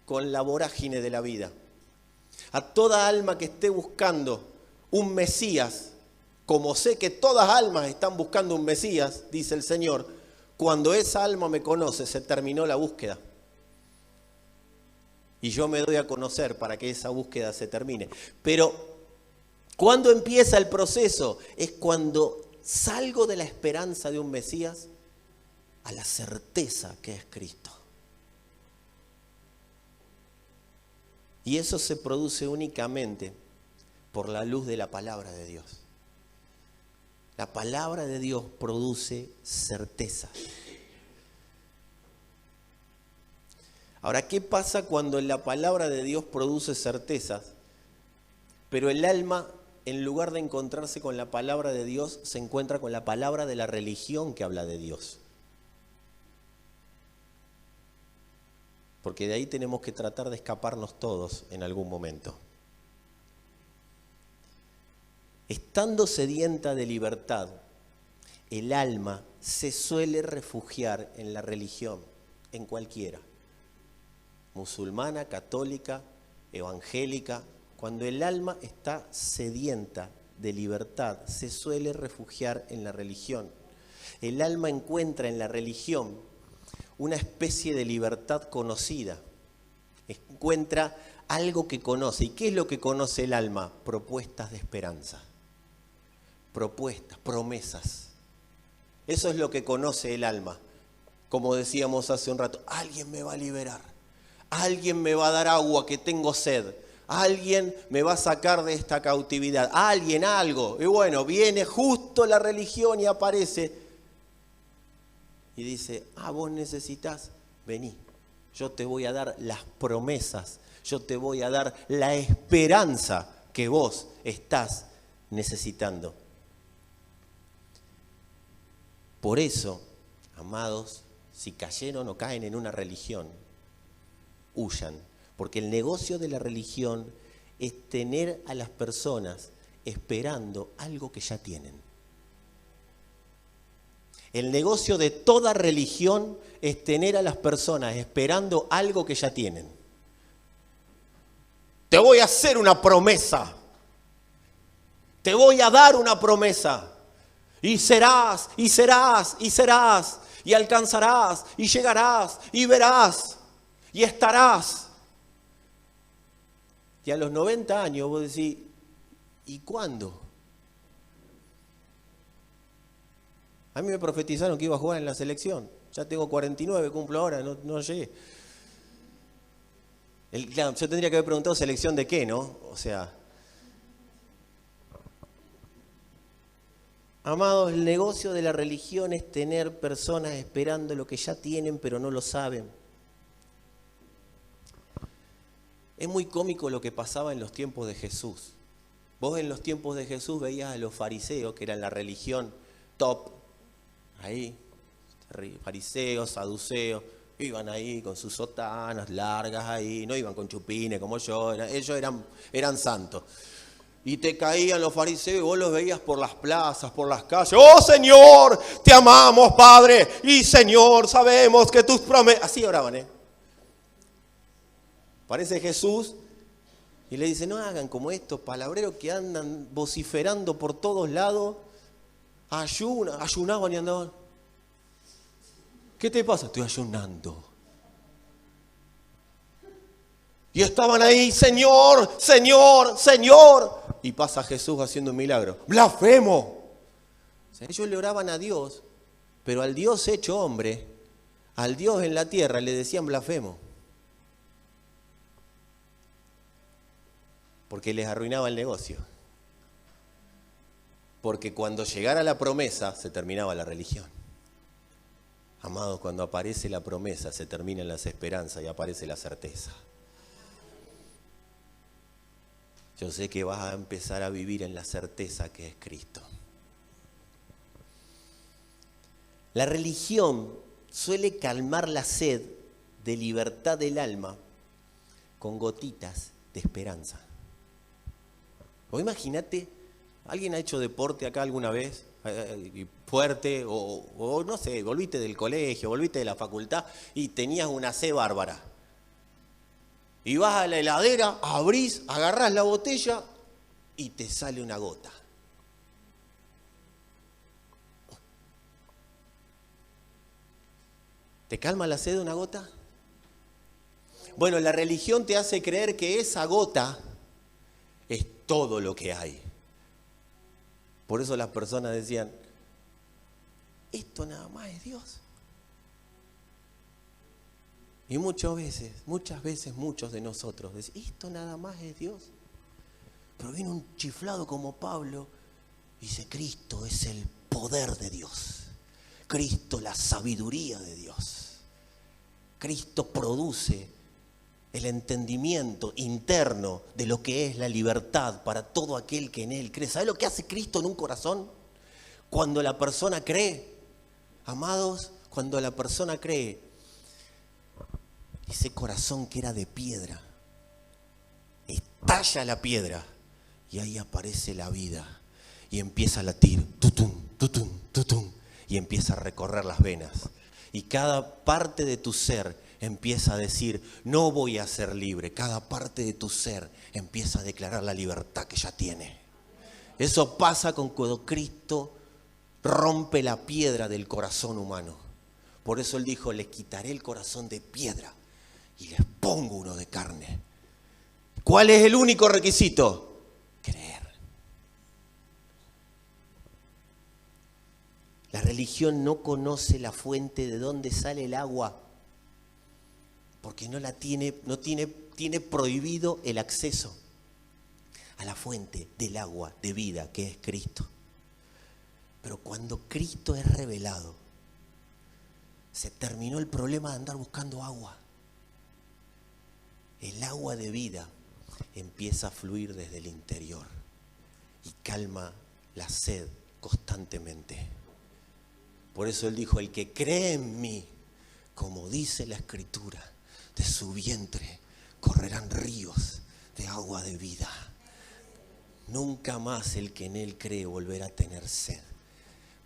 con la vorágine de la vida. A toda alma que esté buscando un Mesías, como sé que todas almas están buscando un Mesías, dice el Señor, cuando esa alma me conoce, se terminó la búsqueda. Y yo me doy a conocer para que esa búsqueda se termine. Pero, ¿cuándo empieza el proceso? Es cuando salgo de la esperanza de un Mesías a la certeza que es Cristo. Y eso se produce únicamente por la luz de la palabra de Dios. La palabra de Dios produce certeza. Ahora, ¿qué pasa cuando la palabra de Dios produce certezas, pero el alma, en lugar de encontrarse con la palabra de Dios, se encuentra con la palabra de la religión que habla de Dios? Porque de ahí tenemos que tratar de escaparnos todos en algún momento. Estando sedienta de libertad, el alma se suele refugiar en la religión, en cualquiera. Musulmana, católica, evangélica. Cuando el alma está sedienta de libertad, se suele refugiar en la religión. El alma encuentra en la religión una especie de libertad conocida. Encuentra algo que conoce. ¿Y qué es lo que conoce el alma? Propuestas de esperanza. Propuestas, promesas. Eso es lo que conoce el alma. Como decíamos hace un rato, alguien me va a liberar. Alguien me va a dar agua que tengo sed. Alguien me va a sacar de esta cautividad. Alguien, algo. Y bueno, viene justo la religión y aparece. Y dice, vos necesitas, vení. Yo te voy a dar las promesas. Yo te voy a dar la esperanza que vos estás necesitando. Por eso, amados, si cayeron o caen en una religión, huyan, porque el negocio de la religión es tener a las personas esperando algo que ya tienen. El negocio de toda religión es tener a las personas esperando algo que ya tienen. Te voy a hacer una promesa. Te voy a dar una promesa. Y serás, y serás, y serás, y alcanzarás, y llegarás, y verás, y estarás. Y a los 90 años vos decís, ¿y cuándo? A mí me profetizaron que iba a jugar en la selección. Ya tengo 49, cumplo ahora, no llegué. Claro, yo tendría que haber preguntado selección de qué, ¿no? O sea, amados, el negocio de la religión es tener personas esperando lo que ya tienen, pero no lo saben. Es muy cómico lo que pasaba en los tiempos de Jesús. Vos en los tiempos de Jesús veías a los fariseos, que eran la religión top, ahí, fariseos, saduceos, iban ahí con sus sotanas largas ahí, no iban con chupines como yo, ellos eran santos. Y te caían los fariseos y vos los veías por las plazas, por las calles. ¡Oh Señor, te amamos Padre! Y Señor, sabemos que tus promesas... Así oraban, Aparece Jesús y le dice, no hagan como estos palabreros que andan vociferando por todos lados. Ayunaban y andaban. ¿Qué te pasa? Estoy ayunando. Y estaban ahí, Señor, Señor, Señor. Y pasa Jesús haciendo un milagro. ¡Blasfemo! O sea, ellos le oraban a Dios, pero al Dios hecho hombre, al Dios en la tierra, le decían blasfemo. Porque les arruinaba el negocio. Porque cuando llegara la promesa, se terminaba la religión. Amados, cuando aparece la promesa, se terminan las esperanzas y aparece la certeza. Yo sé que vas a empezar a vivir en la certeza que es Cristo. La religión suele calmar la sed de libertad del alma con gotitas de esperanza. O imagínate, ¿alguien ha hecho deporte acá alguna vez? Fuerte, o no sé, volviste del colegio, volviste de la facultad y tenías una sed bárbara. Y vas a la heladera, abrís, agarrás la botella y te sale una gota. ¿Te calma la sed una gota? Bueno, la religión te hace creer que esa gota es todo lo que hay. Por eso las personas decían, esto nada más es Dios. Y muchas veces muchos de nosotros decimos, esto nada más es Dios. Pero viene un chiflado como Pablo y dice, Cristo es el poder de Dios. Cristo la sabiduría de Dios. Cristo produce el entendimiento interno de lo que es la libertad para todo aquel que en Él cree. ¿Sabe lo que hace Cristo en un corazón? Cuando la persona cree, amados, cuando la persona cree, ese corazón que era de piedra, estalla la piedra y ahí aparece la vida y empieza a latir, tutum, tutum, tutum, y empieza a recorrer las venas. Y cada parte de tu ser empieza a decir, no voy a ser libre. Cada parte de tu ser empieza a declarar la libertad que ya tiene. Eso pasa cuando Cristo rompe la piedra del corazón humano. Por eso Él dijo, les quitaré el corazón de piedra y les pongo uno de carne. ¿Cuál es el único requisito? Creer. La religión no conoce la fuente de dónde sale el agua, porque tiene prohibido el acceso a la fuente del agua de vida que es Cristo. Pero cuando Cristo es revelado, se terminó el problema de andar buscando agua. El agua de vida empieza a fluir desde el interior y calma la sed constantemente. Por eso Él dijo, el que cree en mí, como dice la Escritura, de su vientre correrán ríos de agua de vida. nunca más el que en él cree volverá a tener sed.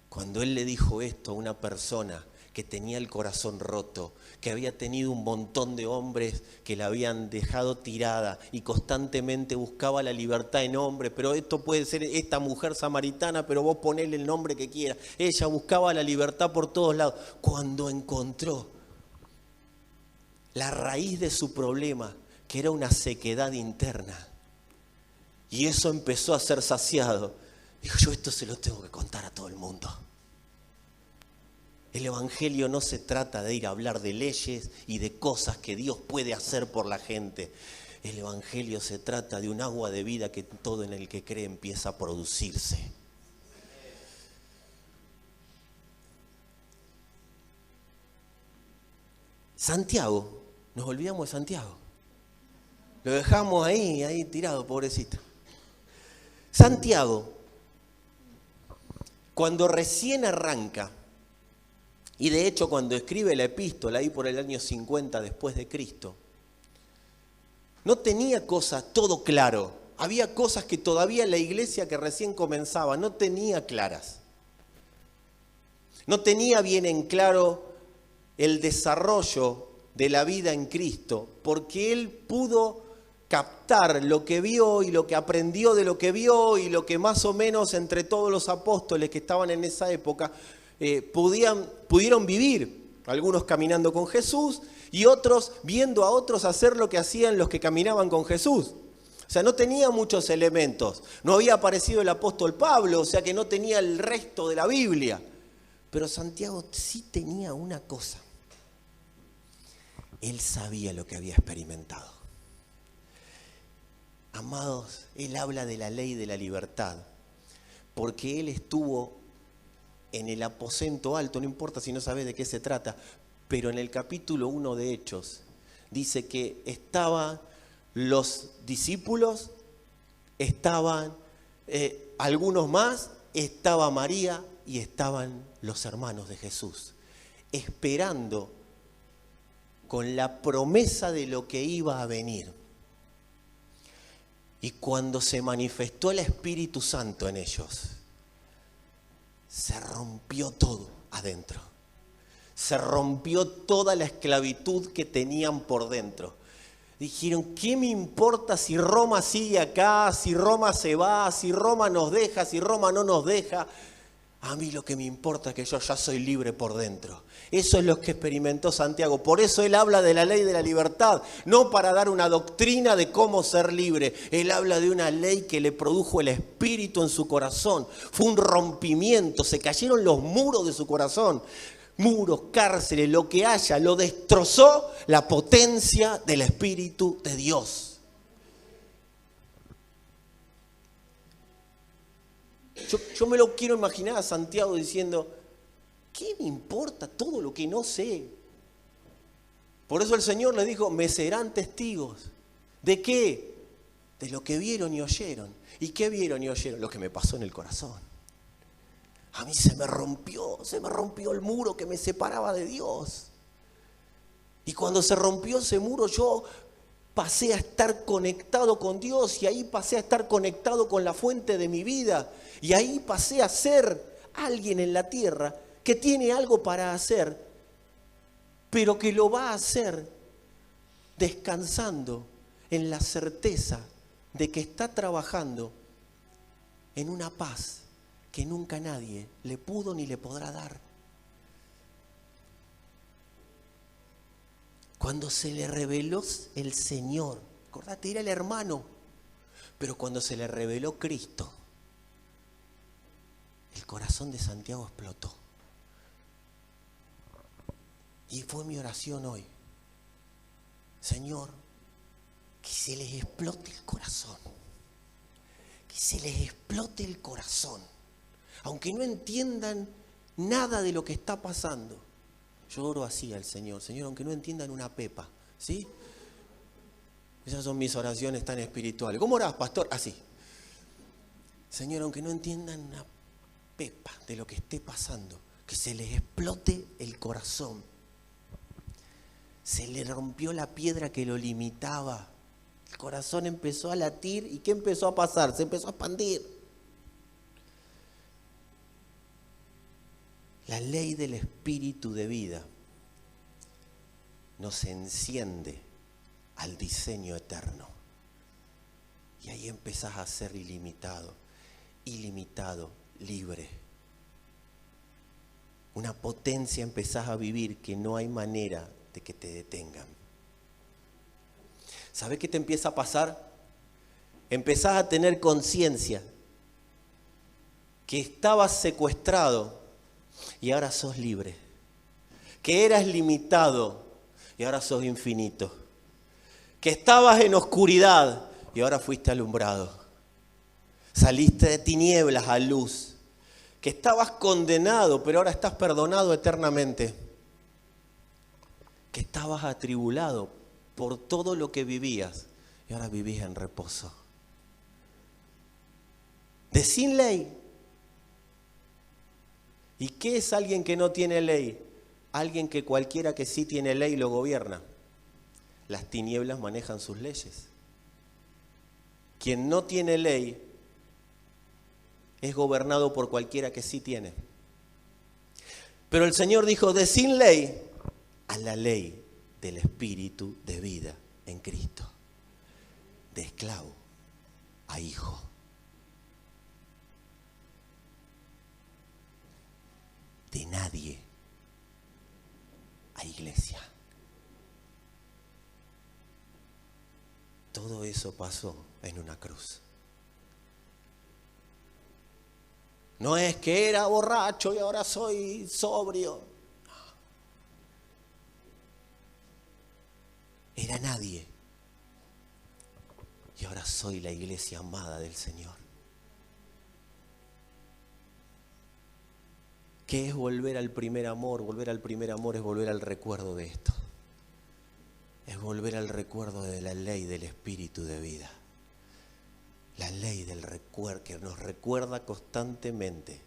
Cuando él le dijo esto a una persona que tenía el corazón roto, que había tenido un montón de hombres que la habían dejado tirada y constantemente buscaba la libertad en hombres, pero esto puede ser esta mujer samaritana, pero vos ponele el nombre que quieras. Ella buscaba la libertad por todos lados. Cuando encontró la raíz de su problema, que era una sequedad interna, y eso empezó a ser saciado, dijo, yo esto se lo tengo que contar a todo el mundo. El Evangelio no se trata de ir a hablar de leyes y de cosas que Dios puede hacer por la gente. El Evangelio se trata de un agua de vida que todo en el que cree empieza a producirse. Santiago, nos olvidamos de Santiago. Lo dejamos ahí tirado, pobrecito. Santiago, cuando recién arranca, y de hecho cuando escribe la epístola, ahí por el año 50 después de Cristo, no tenía cosas todo claro. Había cosas que todavía la iglesia que recién comenzaba no tenía claras. No tenía bien en claro el desarrollo de la vida en Cristo, porque él pudo captar lo que vio y lo que aprendió de lo que vio y lo que más o menos entre todos los apóstoles que estaban en esa época pudieron vivir. Algunos caminando con Jesús y otros viendo a otros hacer lo que hacían los que caminaban con Jesús. O sea, no tenía muchos elementos. No había aparecido el apóstol Pablo, o sea que no tenía el resto de la Biblia. Pero Santiago sí tenía una cosa. Él sabía lo que había experimentado. Amados, él habla de la ley de la libertad, porque él estuvo en el aposento alto, no importa si no sabes de qué se trata, pero en el capítulo 1 de Hechos dice que estaban los discípulos, estaban algunos más, estaba María y estaban los hermanos de Jesús, esperando con la promesa de lo que iba a venir. Y cuando se manifestó el Espíritu Santo en ellos, se rompió todo adentro. Se rompió toda la esclavitud que tenían por dentro. Dijeron, ¿qué me importa si Roma sigue acá, si Roma se va, si Roma nos deja, si Roma no nos deja? A mí lo que me importa es que yo ya soy libre por dentro. Eso es lo que experimentó Santiago. Por eso él habla de la ley de la libertad, no para dar una doctrina de cómo ser libre. Él habla de una ley que le produjo el Espíritu en su corazón. Fue un rompimiento, se cayeron los muros de su corazón. Muros, cárceles, lo que haya, lo destrozó la potencia del Espíritu de Dios. Yo me lo quiero imaginar a Santiago diciendo, ¿qué me importa todo lo que no sé? Por eso el Señor le dijo, me serán testigos. ¿De qué? De lo que vieron y oyeron. ¿Y qué vieron y oyeron? Lo que me pasó en el corazón. A mí se me rompió el muro que me separaba de Dios. Y cuando se rompió ese muro, yo pasé a estar conectado con Dios y ahí pasé a estar conectado con la fuente de mi vida. Y ahí pasé a ser alguien en la tierra que tiene algo para hacer, pero que lo va a hacer descansando en la certeza de que está trabajando en una paz que nunca nadie le pudo ni le podrá dar. Cuando se le reveló el Señor, acordate, era el hermano, pero cuando se le reveló Cristo, el corazón de Santiago explotó. Y fue mi oración hoy. Señor, que se les explote el corazón. Que se les explote el corazón. Aunque no entiendan nada de lo que está pasando. Yo oro así al Señor. Señor, aunque no entiendan una pepa. ¿Sí? Esas son mis oraciones tan espirituales. ¿Cómo orás, pastor? Así. Señor, aunque no entiendan una pepa de lo que esté pasando, que se les explote el corazón. Se le rompió la piedra que lo limitaba El corazón empezó a latir y ¿qué empezó a pasar? Se empezó a expandir. La ley del espíritu de vida nos enciende al diseño eterno. Y ahí empezás a ser ilimitado, libre. Una potencia empezás a vivir que no hay manera de que te detengan. ¿Sabés qué te empieza a pasar? Empezás a tener conciencia que estabas secuestrado y ahora sos libre. Que eras limitado y ahora sos infinito. Que estabas en oscuridad y ahora fuiste alumbrado. Saliste de tinieblas a luz. Que estabas condenado, pero ahora estás perdonado eternamente. Que estabas atribulado por todo lo que vivías y ahora vivís en reposo. De sin ley. ¿Y qué es alguien que no tiene ley? Alguien que cualquiera que sí tiene ley lo gobierna. Las tinieblas manejan sus leyes. Quien no tiene ley es gobernado por cualquiera que sí tiene. Pero el Señor dijo, de sin ley a la ley del espíritu de vida en Cristo. De esclavo a hijo. De nadie a iglesia. Todo eso pasó en una cruz. No es que era borracho y ahora soy sobrio. Era nadie. Y ahora soy la iglesia amada del Señor. ¿Qué es volver al primer amor? Volver al primer amor es volver al recuerdo de esto. Es volver al recuerdo de la ley del espíritu de vida. La ley del recuerdo que nos recuerda constantemente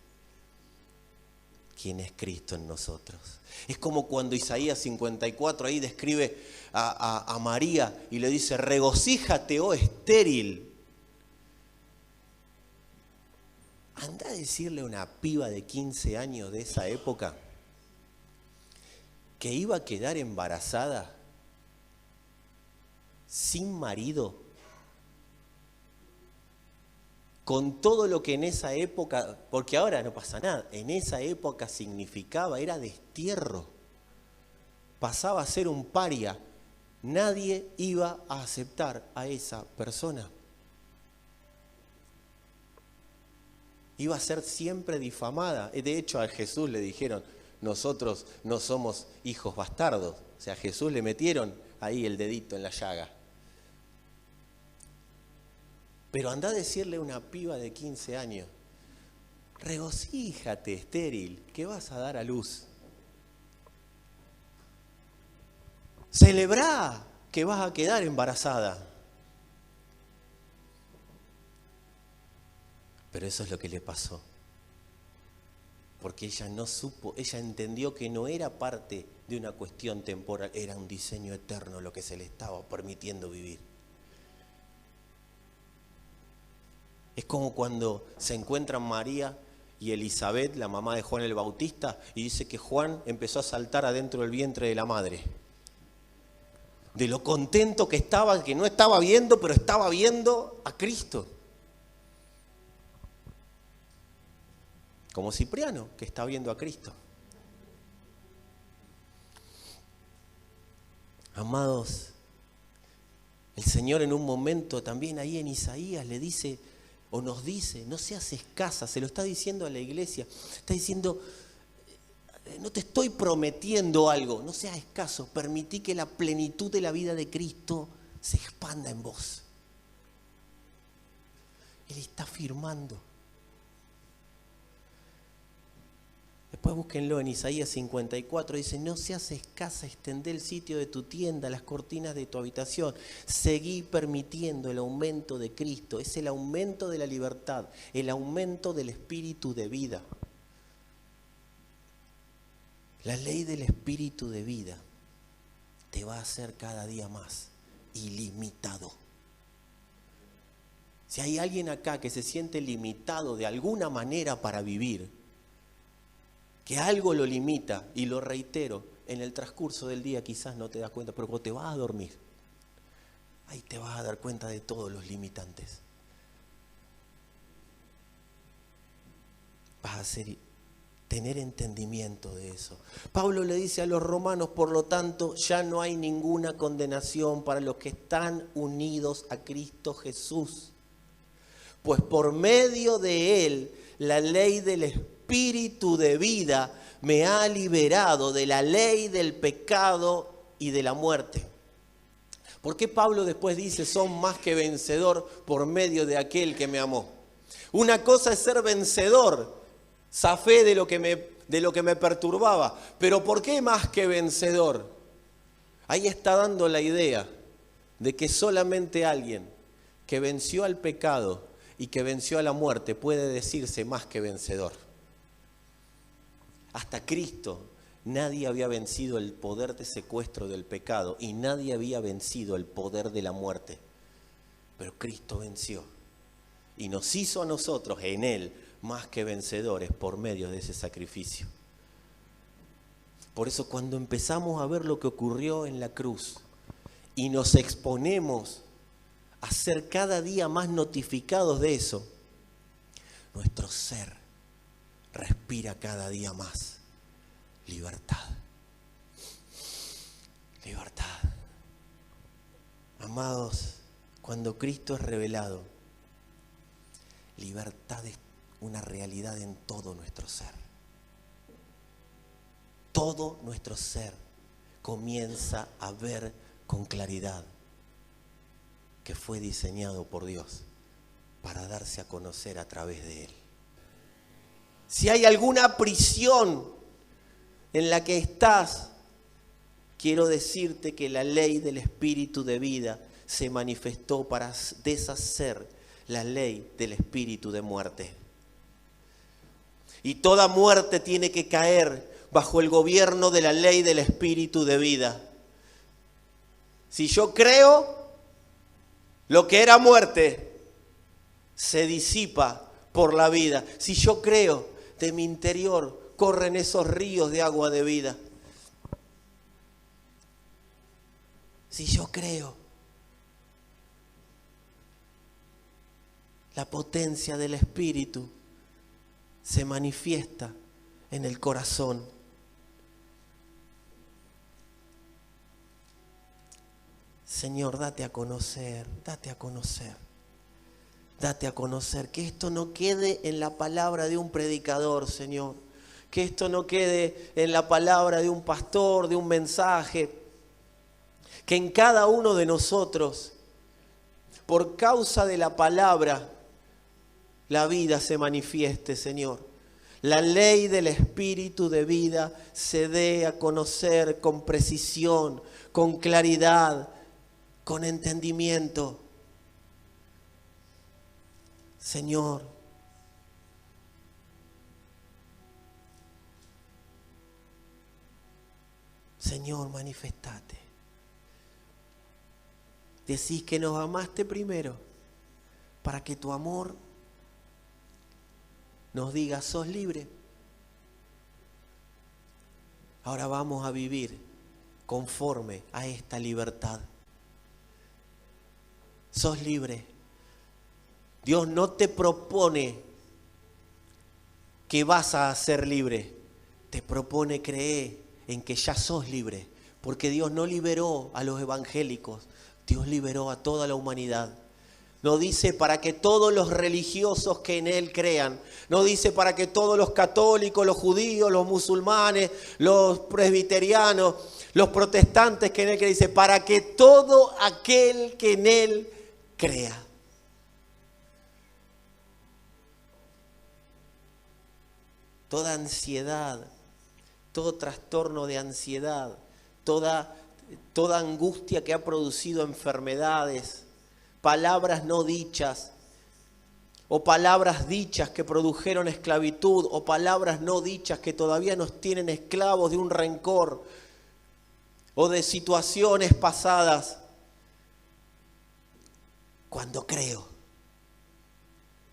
quién es Cristo en nosotros. Es como cuando Isaías 54 ahí describe a María y le dice, regocíjate, oh estéril. Anda a decirle a una piba de 15 años de esa época que iba a quedar embarazada sin marido, con todo lo que en esa época, porque ahora no pasa nada, en esa época significaba, era destierro, pasaba a ser un paria, nadie iba a aceptar a esa persona. Iba a ser siempre difamada. De hecho, a Jesús le dijeron, nosotros no somos hijos bastardos. O sea, a Jesús le metieron ahí el dedito en la llaga. Pero andá a decirle a una piba de 15 años, regocíjate, estéril, que vas a dar a luz. Celebrá que vas a quedar embarazada. Pero eso es lo que le pasó. Porque ella no supo, ella entendió que no era parte de una cuestión temporal, era un diseño eterno lo que se le estaba permitiendo vivir. Es como cuando se encuentran María y Elizabeth, la mamá de Juan el Bautista, y dice que Juan empezó a saltar adentro del vientre de la madre. De lo contento que estaba, que no estaba viendo, pero estaba viendo a Cristo. Como Cipriano, que está viendo a Cristo. Amados, el Señor en un momento también ahí en Isaías le dice, o nos dice, no seas escasa, se lo está diciendo a la iglesia, está diciendo, no te estoy prometiendo algo, no seas escaso, permití que la plenitud de la vida de Cristo se expanda en vos. Él está firmando. Después búsquenlo en Isaías 54, dice, no seas escasa, extendé el sitio de tu tienda, las cortinas de tu habitación, seguí permitiendo el aumento de Cristo, es el aumento de la libertad, el aumento del espíritu de vida. La ley del espíritu de vida te va a hacer cada día más ilimitado. Si hay alguien acá que se siente limitado de alguna manera para vivir, que algo lo limita, y lo reitero, en el transcurso del día quizás no te das cuenta, pero cuando te vas a dormir, ahí te vas a dar cuenta de todos los limitantes. Vas a tener entendimiento de eso. Pablo le dice a los romanos, por lo tanto, ya no hay ninguna condenación para los que están unidos a Cristo Jesús. Pues por medio de Él, la ley del Espíritu de vida me ha liberado de la ley del pecado y de la muerte. ¿Por qué Pablo después dice, son más que vencedor por medio de aquel que me amó? Una cosa es ser vencedor, zafé de lo que me perturbaba, pero ¿por qué más que vencedor? Ahí está dando la idea de que solamente alguien que venció al pecado y que venció a la muerte puede decirse más que vencedor. Hasta Cristo, nadie había vencido el poder de secuestro del pecado y nadie había vencido el poder de la muerte. Pero Cristo venció y nos hizo a nosotros en Él más que vencedores por medio de ese sacrificio. Por eso cuando empezamos a ver lo que ocurrió en la cruz y nos exponemos a ser cada día más notificados de eso, nuestro ser respira cada día más libertad. Libertad. Amados, cuando Cristo es revelado, libertad es una realidad en todo nuestro ser. Todo nuestro ser comienza a ver con claridad que fue diseñado por Dios para darse a conocer a través de Él. Si hay alguna prisión en la que estás, quiero decirte que la ley del Espíritu de vida se manifestó para deshacer la ley del espíritu de muerte. Y toda muerte tiene que caer bajo el gobierno de la ley del espíritu de vida. Si yo creo, lo que era muerte se disipa por la vida. Si yo creo, de mi interior corren esos ríos de agua de vida. Si yo creo, la potencia del Espíritu se manifiesta en el corazón. Señor, date a conocer, date a conocer, date a conocer. Que esto no quede en la palabra de un predicador, Señor. Que esto no quede en la palabra de un pastor, de un mensaje. Que en cada uno de nosotros, por causa de la palabra, la vida se manifieste, Señor. La ley del espíritu de vida se dé a conocer con precisión, con claridad, con entendimiento. Señor, Señor, manifestate. Decís que nos amaste primero para que tu amor nos diga, sos libre. Ahora vamos a vivir conforme a esta libertad. Sos libre. Dios no te propone que vas a ser libre. Te propone creer en que ya sos libre. Porque Dios no liberó a los evangélicos. Dios liberó a toda la humanidad. No dice para que todos los religiosos que en Él crean. No dice para que todos los católicos, los judíos, los musulmanes, los presbiterianos, los protestantes que en Él crean. Dice para que todo aquel que en Él crea. Toda ansiedad, todo trastorno de ansiedad, toda angustia que ha producido enfermedades, palabras no dichas, o palabras dichas que produjeron esclavitud, o palabras no dichas que todavía nos tienen esclavos de un rencor, o de situaciones pasadas. Cuando creo,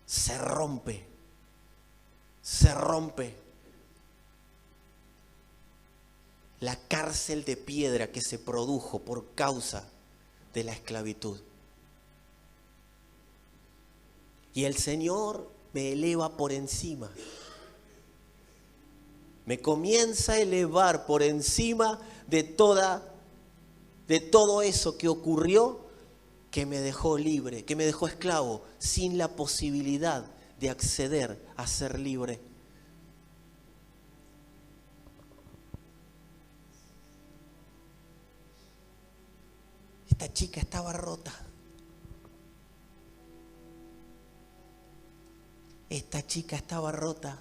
se rompe. Se rompe. La cárcel de piedra que se produjo por causa de la esclavitud. Y el Señor me eleva por encima. Me comienza a elevar por encima de todo eso que ocurrió, que me dejó libre, que me dejó esclavo, sin la posibilidad de acceder a ser libre. Esta chica estaba rota. Esta chica estaba rota.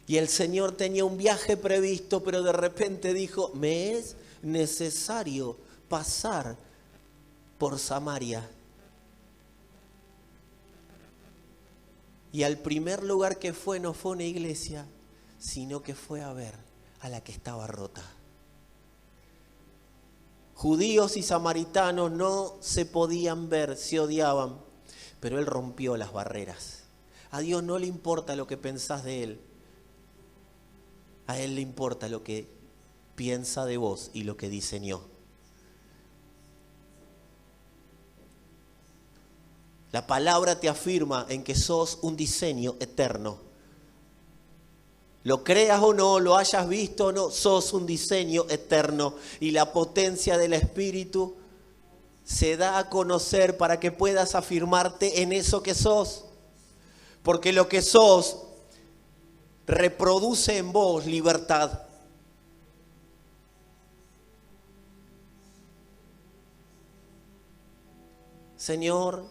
Y el Señor tenía un viaje previsto, pero de repente dijo, me es necesario pasar por Samaria. Y al primer lugar que fue no fue una iglesia, sino que fue a ver a la que estaba rota. Judíos y samaritanos no se podían ver, se odiaban, pero Él rompió las barreras. A Dios no le importa lo que pensás de Él. A Él le importa lo que piensa de vos y lo que diseñó. La palabra te afirma en que sos un diseño eterno. Lo creas o no, lo hayas visto o no, sos un diseño eterno. Y la potencia del Espíritu se da a conocer para que puedas afirmarte en eso que sos. Porque lo que sos reproduce en vos libertad. Señor,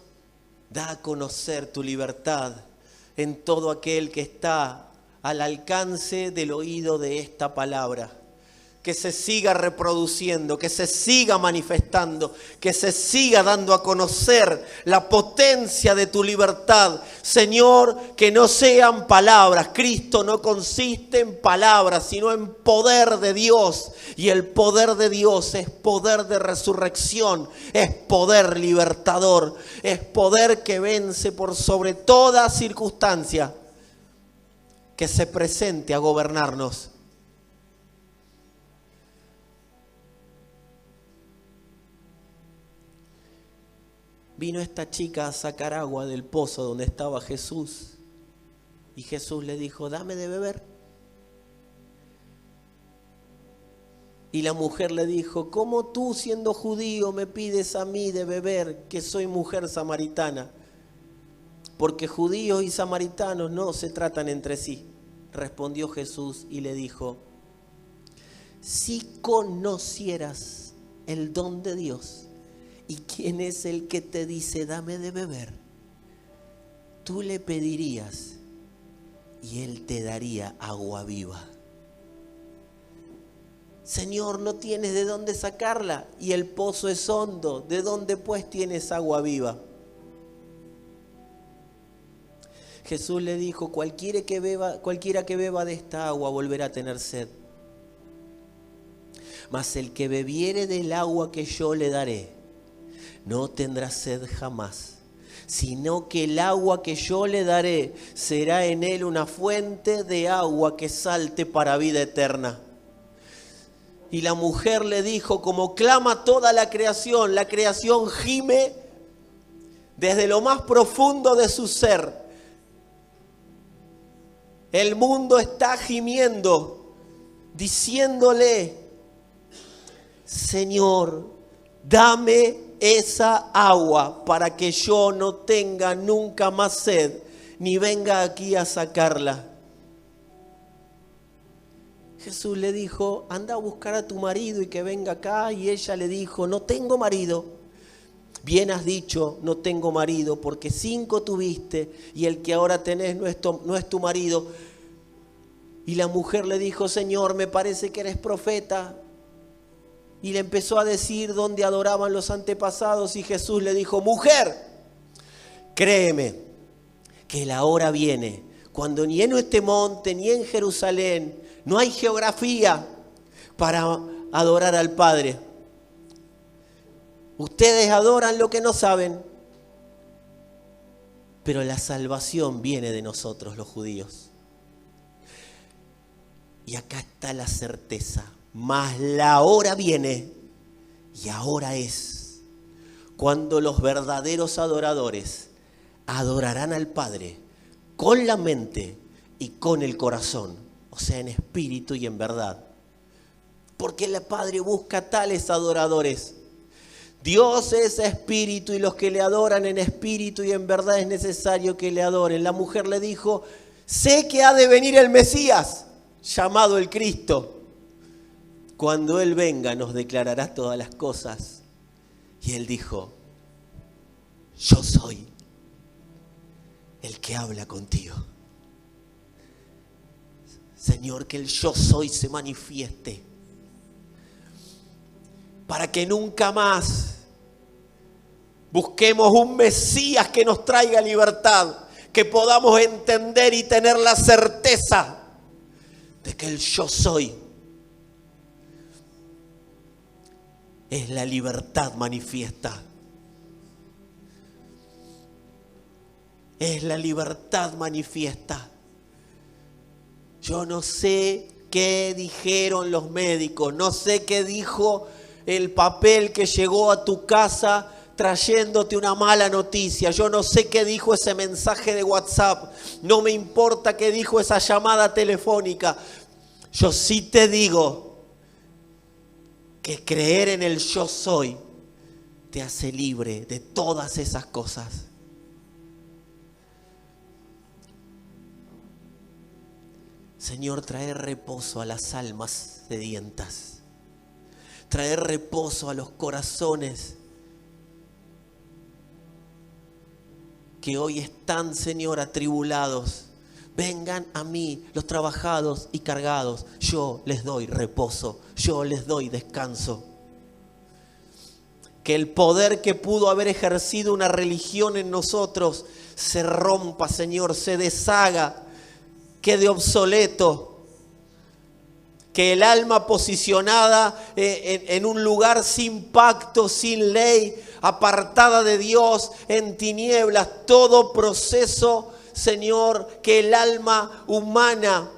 da a conocer tu libertad en todo aquel que está al alcance del oído de esta palabra. Que se siga reproduciendo, que se siga manifestando, que se siga dando a conocer la potencia de tu libertad. Señor, que no sean palabras. Cristo no consiste en palabras, sino en poder de Dios. Y el poder de Dios es poder de resurrección, es poder libertador, es poder que vence por sobre toda circunstancia que se presente a gobernarnos. Vino esta chica a sacar agua del pozo donde estaba Jesús. Y Jesús le dijo, dame de beber. Y la mujer le dijo, ¿cómo tú siendo judío me pides a mí de beber, que soy mujer samaritana? Porque judíos y samaritanos no se tratan entre sí. Respondió Jesús y le dijo, si conocieras el don de Dios, ¿y quién es el que te dice, dame de beber? Tú le pedirías y Él te daría agua viva. Señor, no tienes de dónde sacarla y el pozo es hondo. ¿De dónde pues tienes agua viva? Jesús le dijo, cualquiera que beba de esta agua volverá a tener sed. Mas el que bebiere del agua que yo le daré, no tendrá sed jamás, sino que el agua que yo le daré será en él una fuente de agua que salte para vida eterna. Y la mujer le dijo, como clama toda la creación gime desde lo más profundo de su ser. El mundo está gimiendo, diciéndole, Señor, dame esa agua para que yo no tenga nunca más sed, ni venga aquí a sacarla. Jesús le dijo, anda a buscar a tu marido y que venga acá. Y ella le dijo, no tengo marido. Bien has dicho, no tengo marido, porque 5 tuviste y el que ahora tenés no es tu marido. Y la mujer le dijo, Señor, me parece que eres profeta. Y le empezó a decir dónde adoraban los antepasados. Y Jesús le dijo, mujer, créeme que la hora viene cuando ni en este monte ni en Jerusalén no hay geografía para adorar al Padre. Ustedes adoran lo que no saben. Pero la salvación viene de nosotros, los judíos. Y acá está la certeza. Mas la hora viene, y ahora es, cuando los verdaderos adoradores adorarán al Padre con la mente y con el corazón, o sea, en espíritu y en verdad. Porque el Padre busca tales adoradores. Dios es espíritu y los que le adoran en espíritu y en verdad es necesario que le adoren. La mujer le dijo, sé que ha de venir el Mesías, llamado el Cristo. Cuando Él venga nos declarará todas las cosas. Y Él dijo, yo soy el que habla contigo. Señor, que el yo soy se manifieste. Para que nunca más busquemos un Mesías que nos traiga libertad. Que podamos entender y tener la certeza de que el yo soy es la libertad manifiesta. Es la libertad manifiesta. Yo no sé qué dijeron los médicos, no sé qué dijo el papel que llegó a tu casa trayéndote una mala noticia. Yo no sé qué dijo ese mensaje de WhatsApp. No me importa qué dijo esa llamada telefónica. Yo sí te digo que creer en el yo soy te hace libre de todas esas cosas. Señor, trae reposo a las almas sedientas. Traer reposo a los corazones que hoy están, Señor, atribulados. Vengan a mí los trabajados y cargados. Yo les doy reposo. Yo les doy descanso. Que el poder que pudo haber ejercido una religión en nosotros se rompa, Señor, se deshaga, quede obsoleto. Que el alma posicionada en un lugar sin pacto, sin ley, apartada de Dios, en tinieblas, todo proceso, Señor, que el alma humana,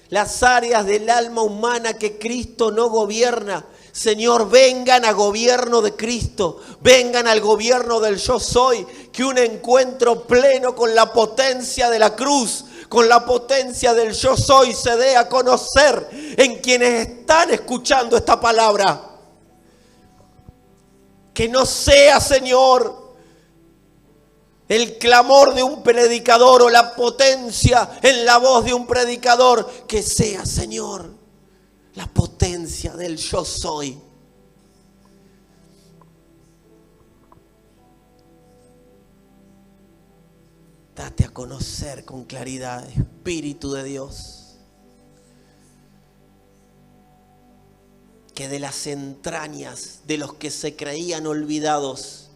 las áreas del alma humana que Cristo no gobierna, Señor, vengan a gobierno de Cristo, vengan al gobierno del yo soy, que un encuentro pleno con la potencia de la cruz, con la potencia del yo soy se dé a conocer en quienes están escuchando esta palabra. Que no sea, Señor, el clamor de un predicador o la potencia en la voz de un predicador. Que sea, Señor, la potencia del yo soy. Date a conocer con claridad, Espíritu de Dios. Que de las entrañas de los que se creían olvidados,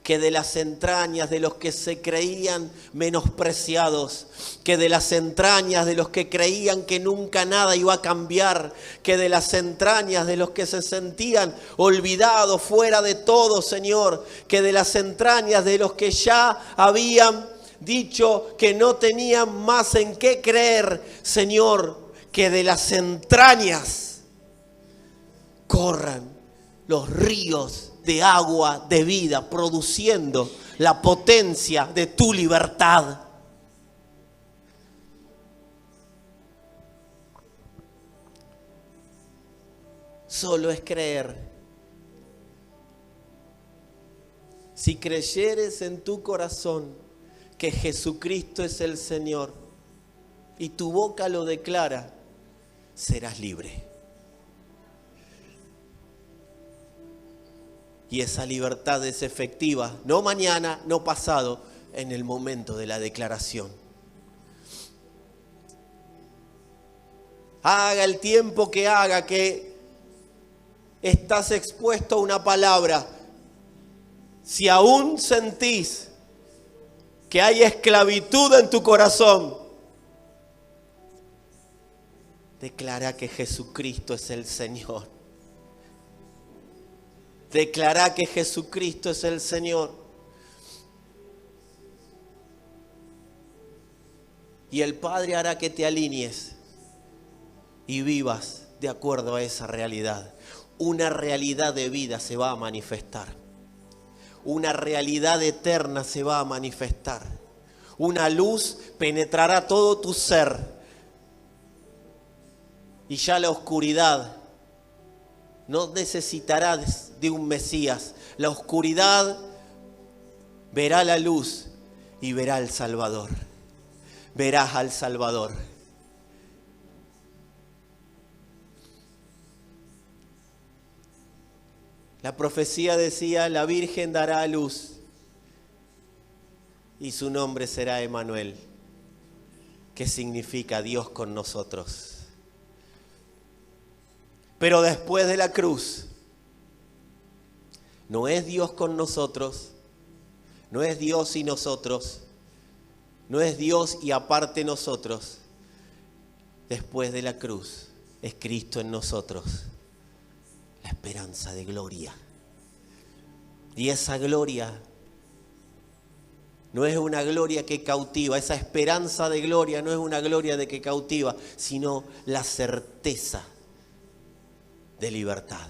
que de las entrañas de los que se creían menospreciados, que de las entrañas de los que creían que nunca nada iba a cambiar, que de las entrañas de los que se sentían olvidados, fuera de todo, Señor, que de las entrañas de los que ya habían dicho que no tenían más en qué creer, Señor, que de las entrañas corran los ríos de agua de vida, produciendo la potencia de tu libertad. Solo es creer. Si creyeres en tu corazón que Jesucristo es el Señor y tu boca lo declara, serás libre. Y esa libertad es efectiva, no mañana, no pasado, en el momento de la declaración. Haga el tiempo que haga, que estás expuesto a una palabra. Si aún sentís que hay esclavitud en tu corazón, declara que Jesucristo es el Señor. Declara que Jesucristo es el Señor. Y el Padre hará que te alinees y vivas de acuerdo a esa realidad. Una realidad de vida se va a manifestar. Una realidad eterna se va a manifestar. Una luz penetrará todo tu ser. Y ya la oscuridad no necesitará de un Mesías. La oscuridad verá la luz y verá al Salvador. Verás al Salvador. La profecía decía, la Virgen dará a luz y su nombre será Emmanuel, que significa Dios con nosotros. Pero después de la cruz, no es Dios con nosotros, no es Dios y nosotros, no es Dios y aparte nosotros. Después de la cruz es Cristo en nosotros, la esperanza de gloria. Y esa gloria no es una gloria que cautiva, esa esperanza de gloria no es una gloria de que cautiva, sino la certeza de libertad.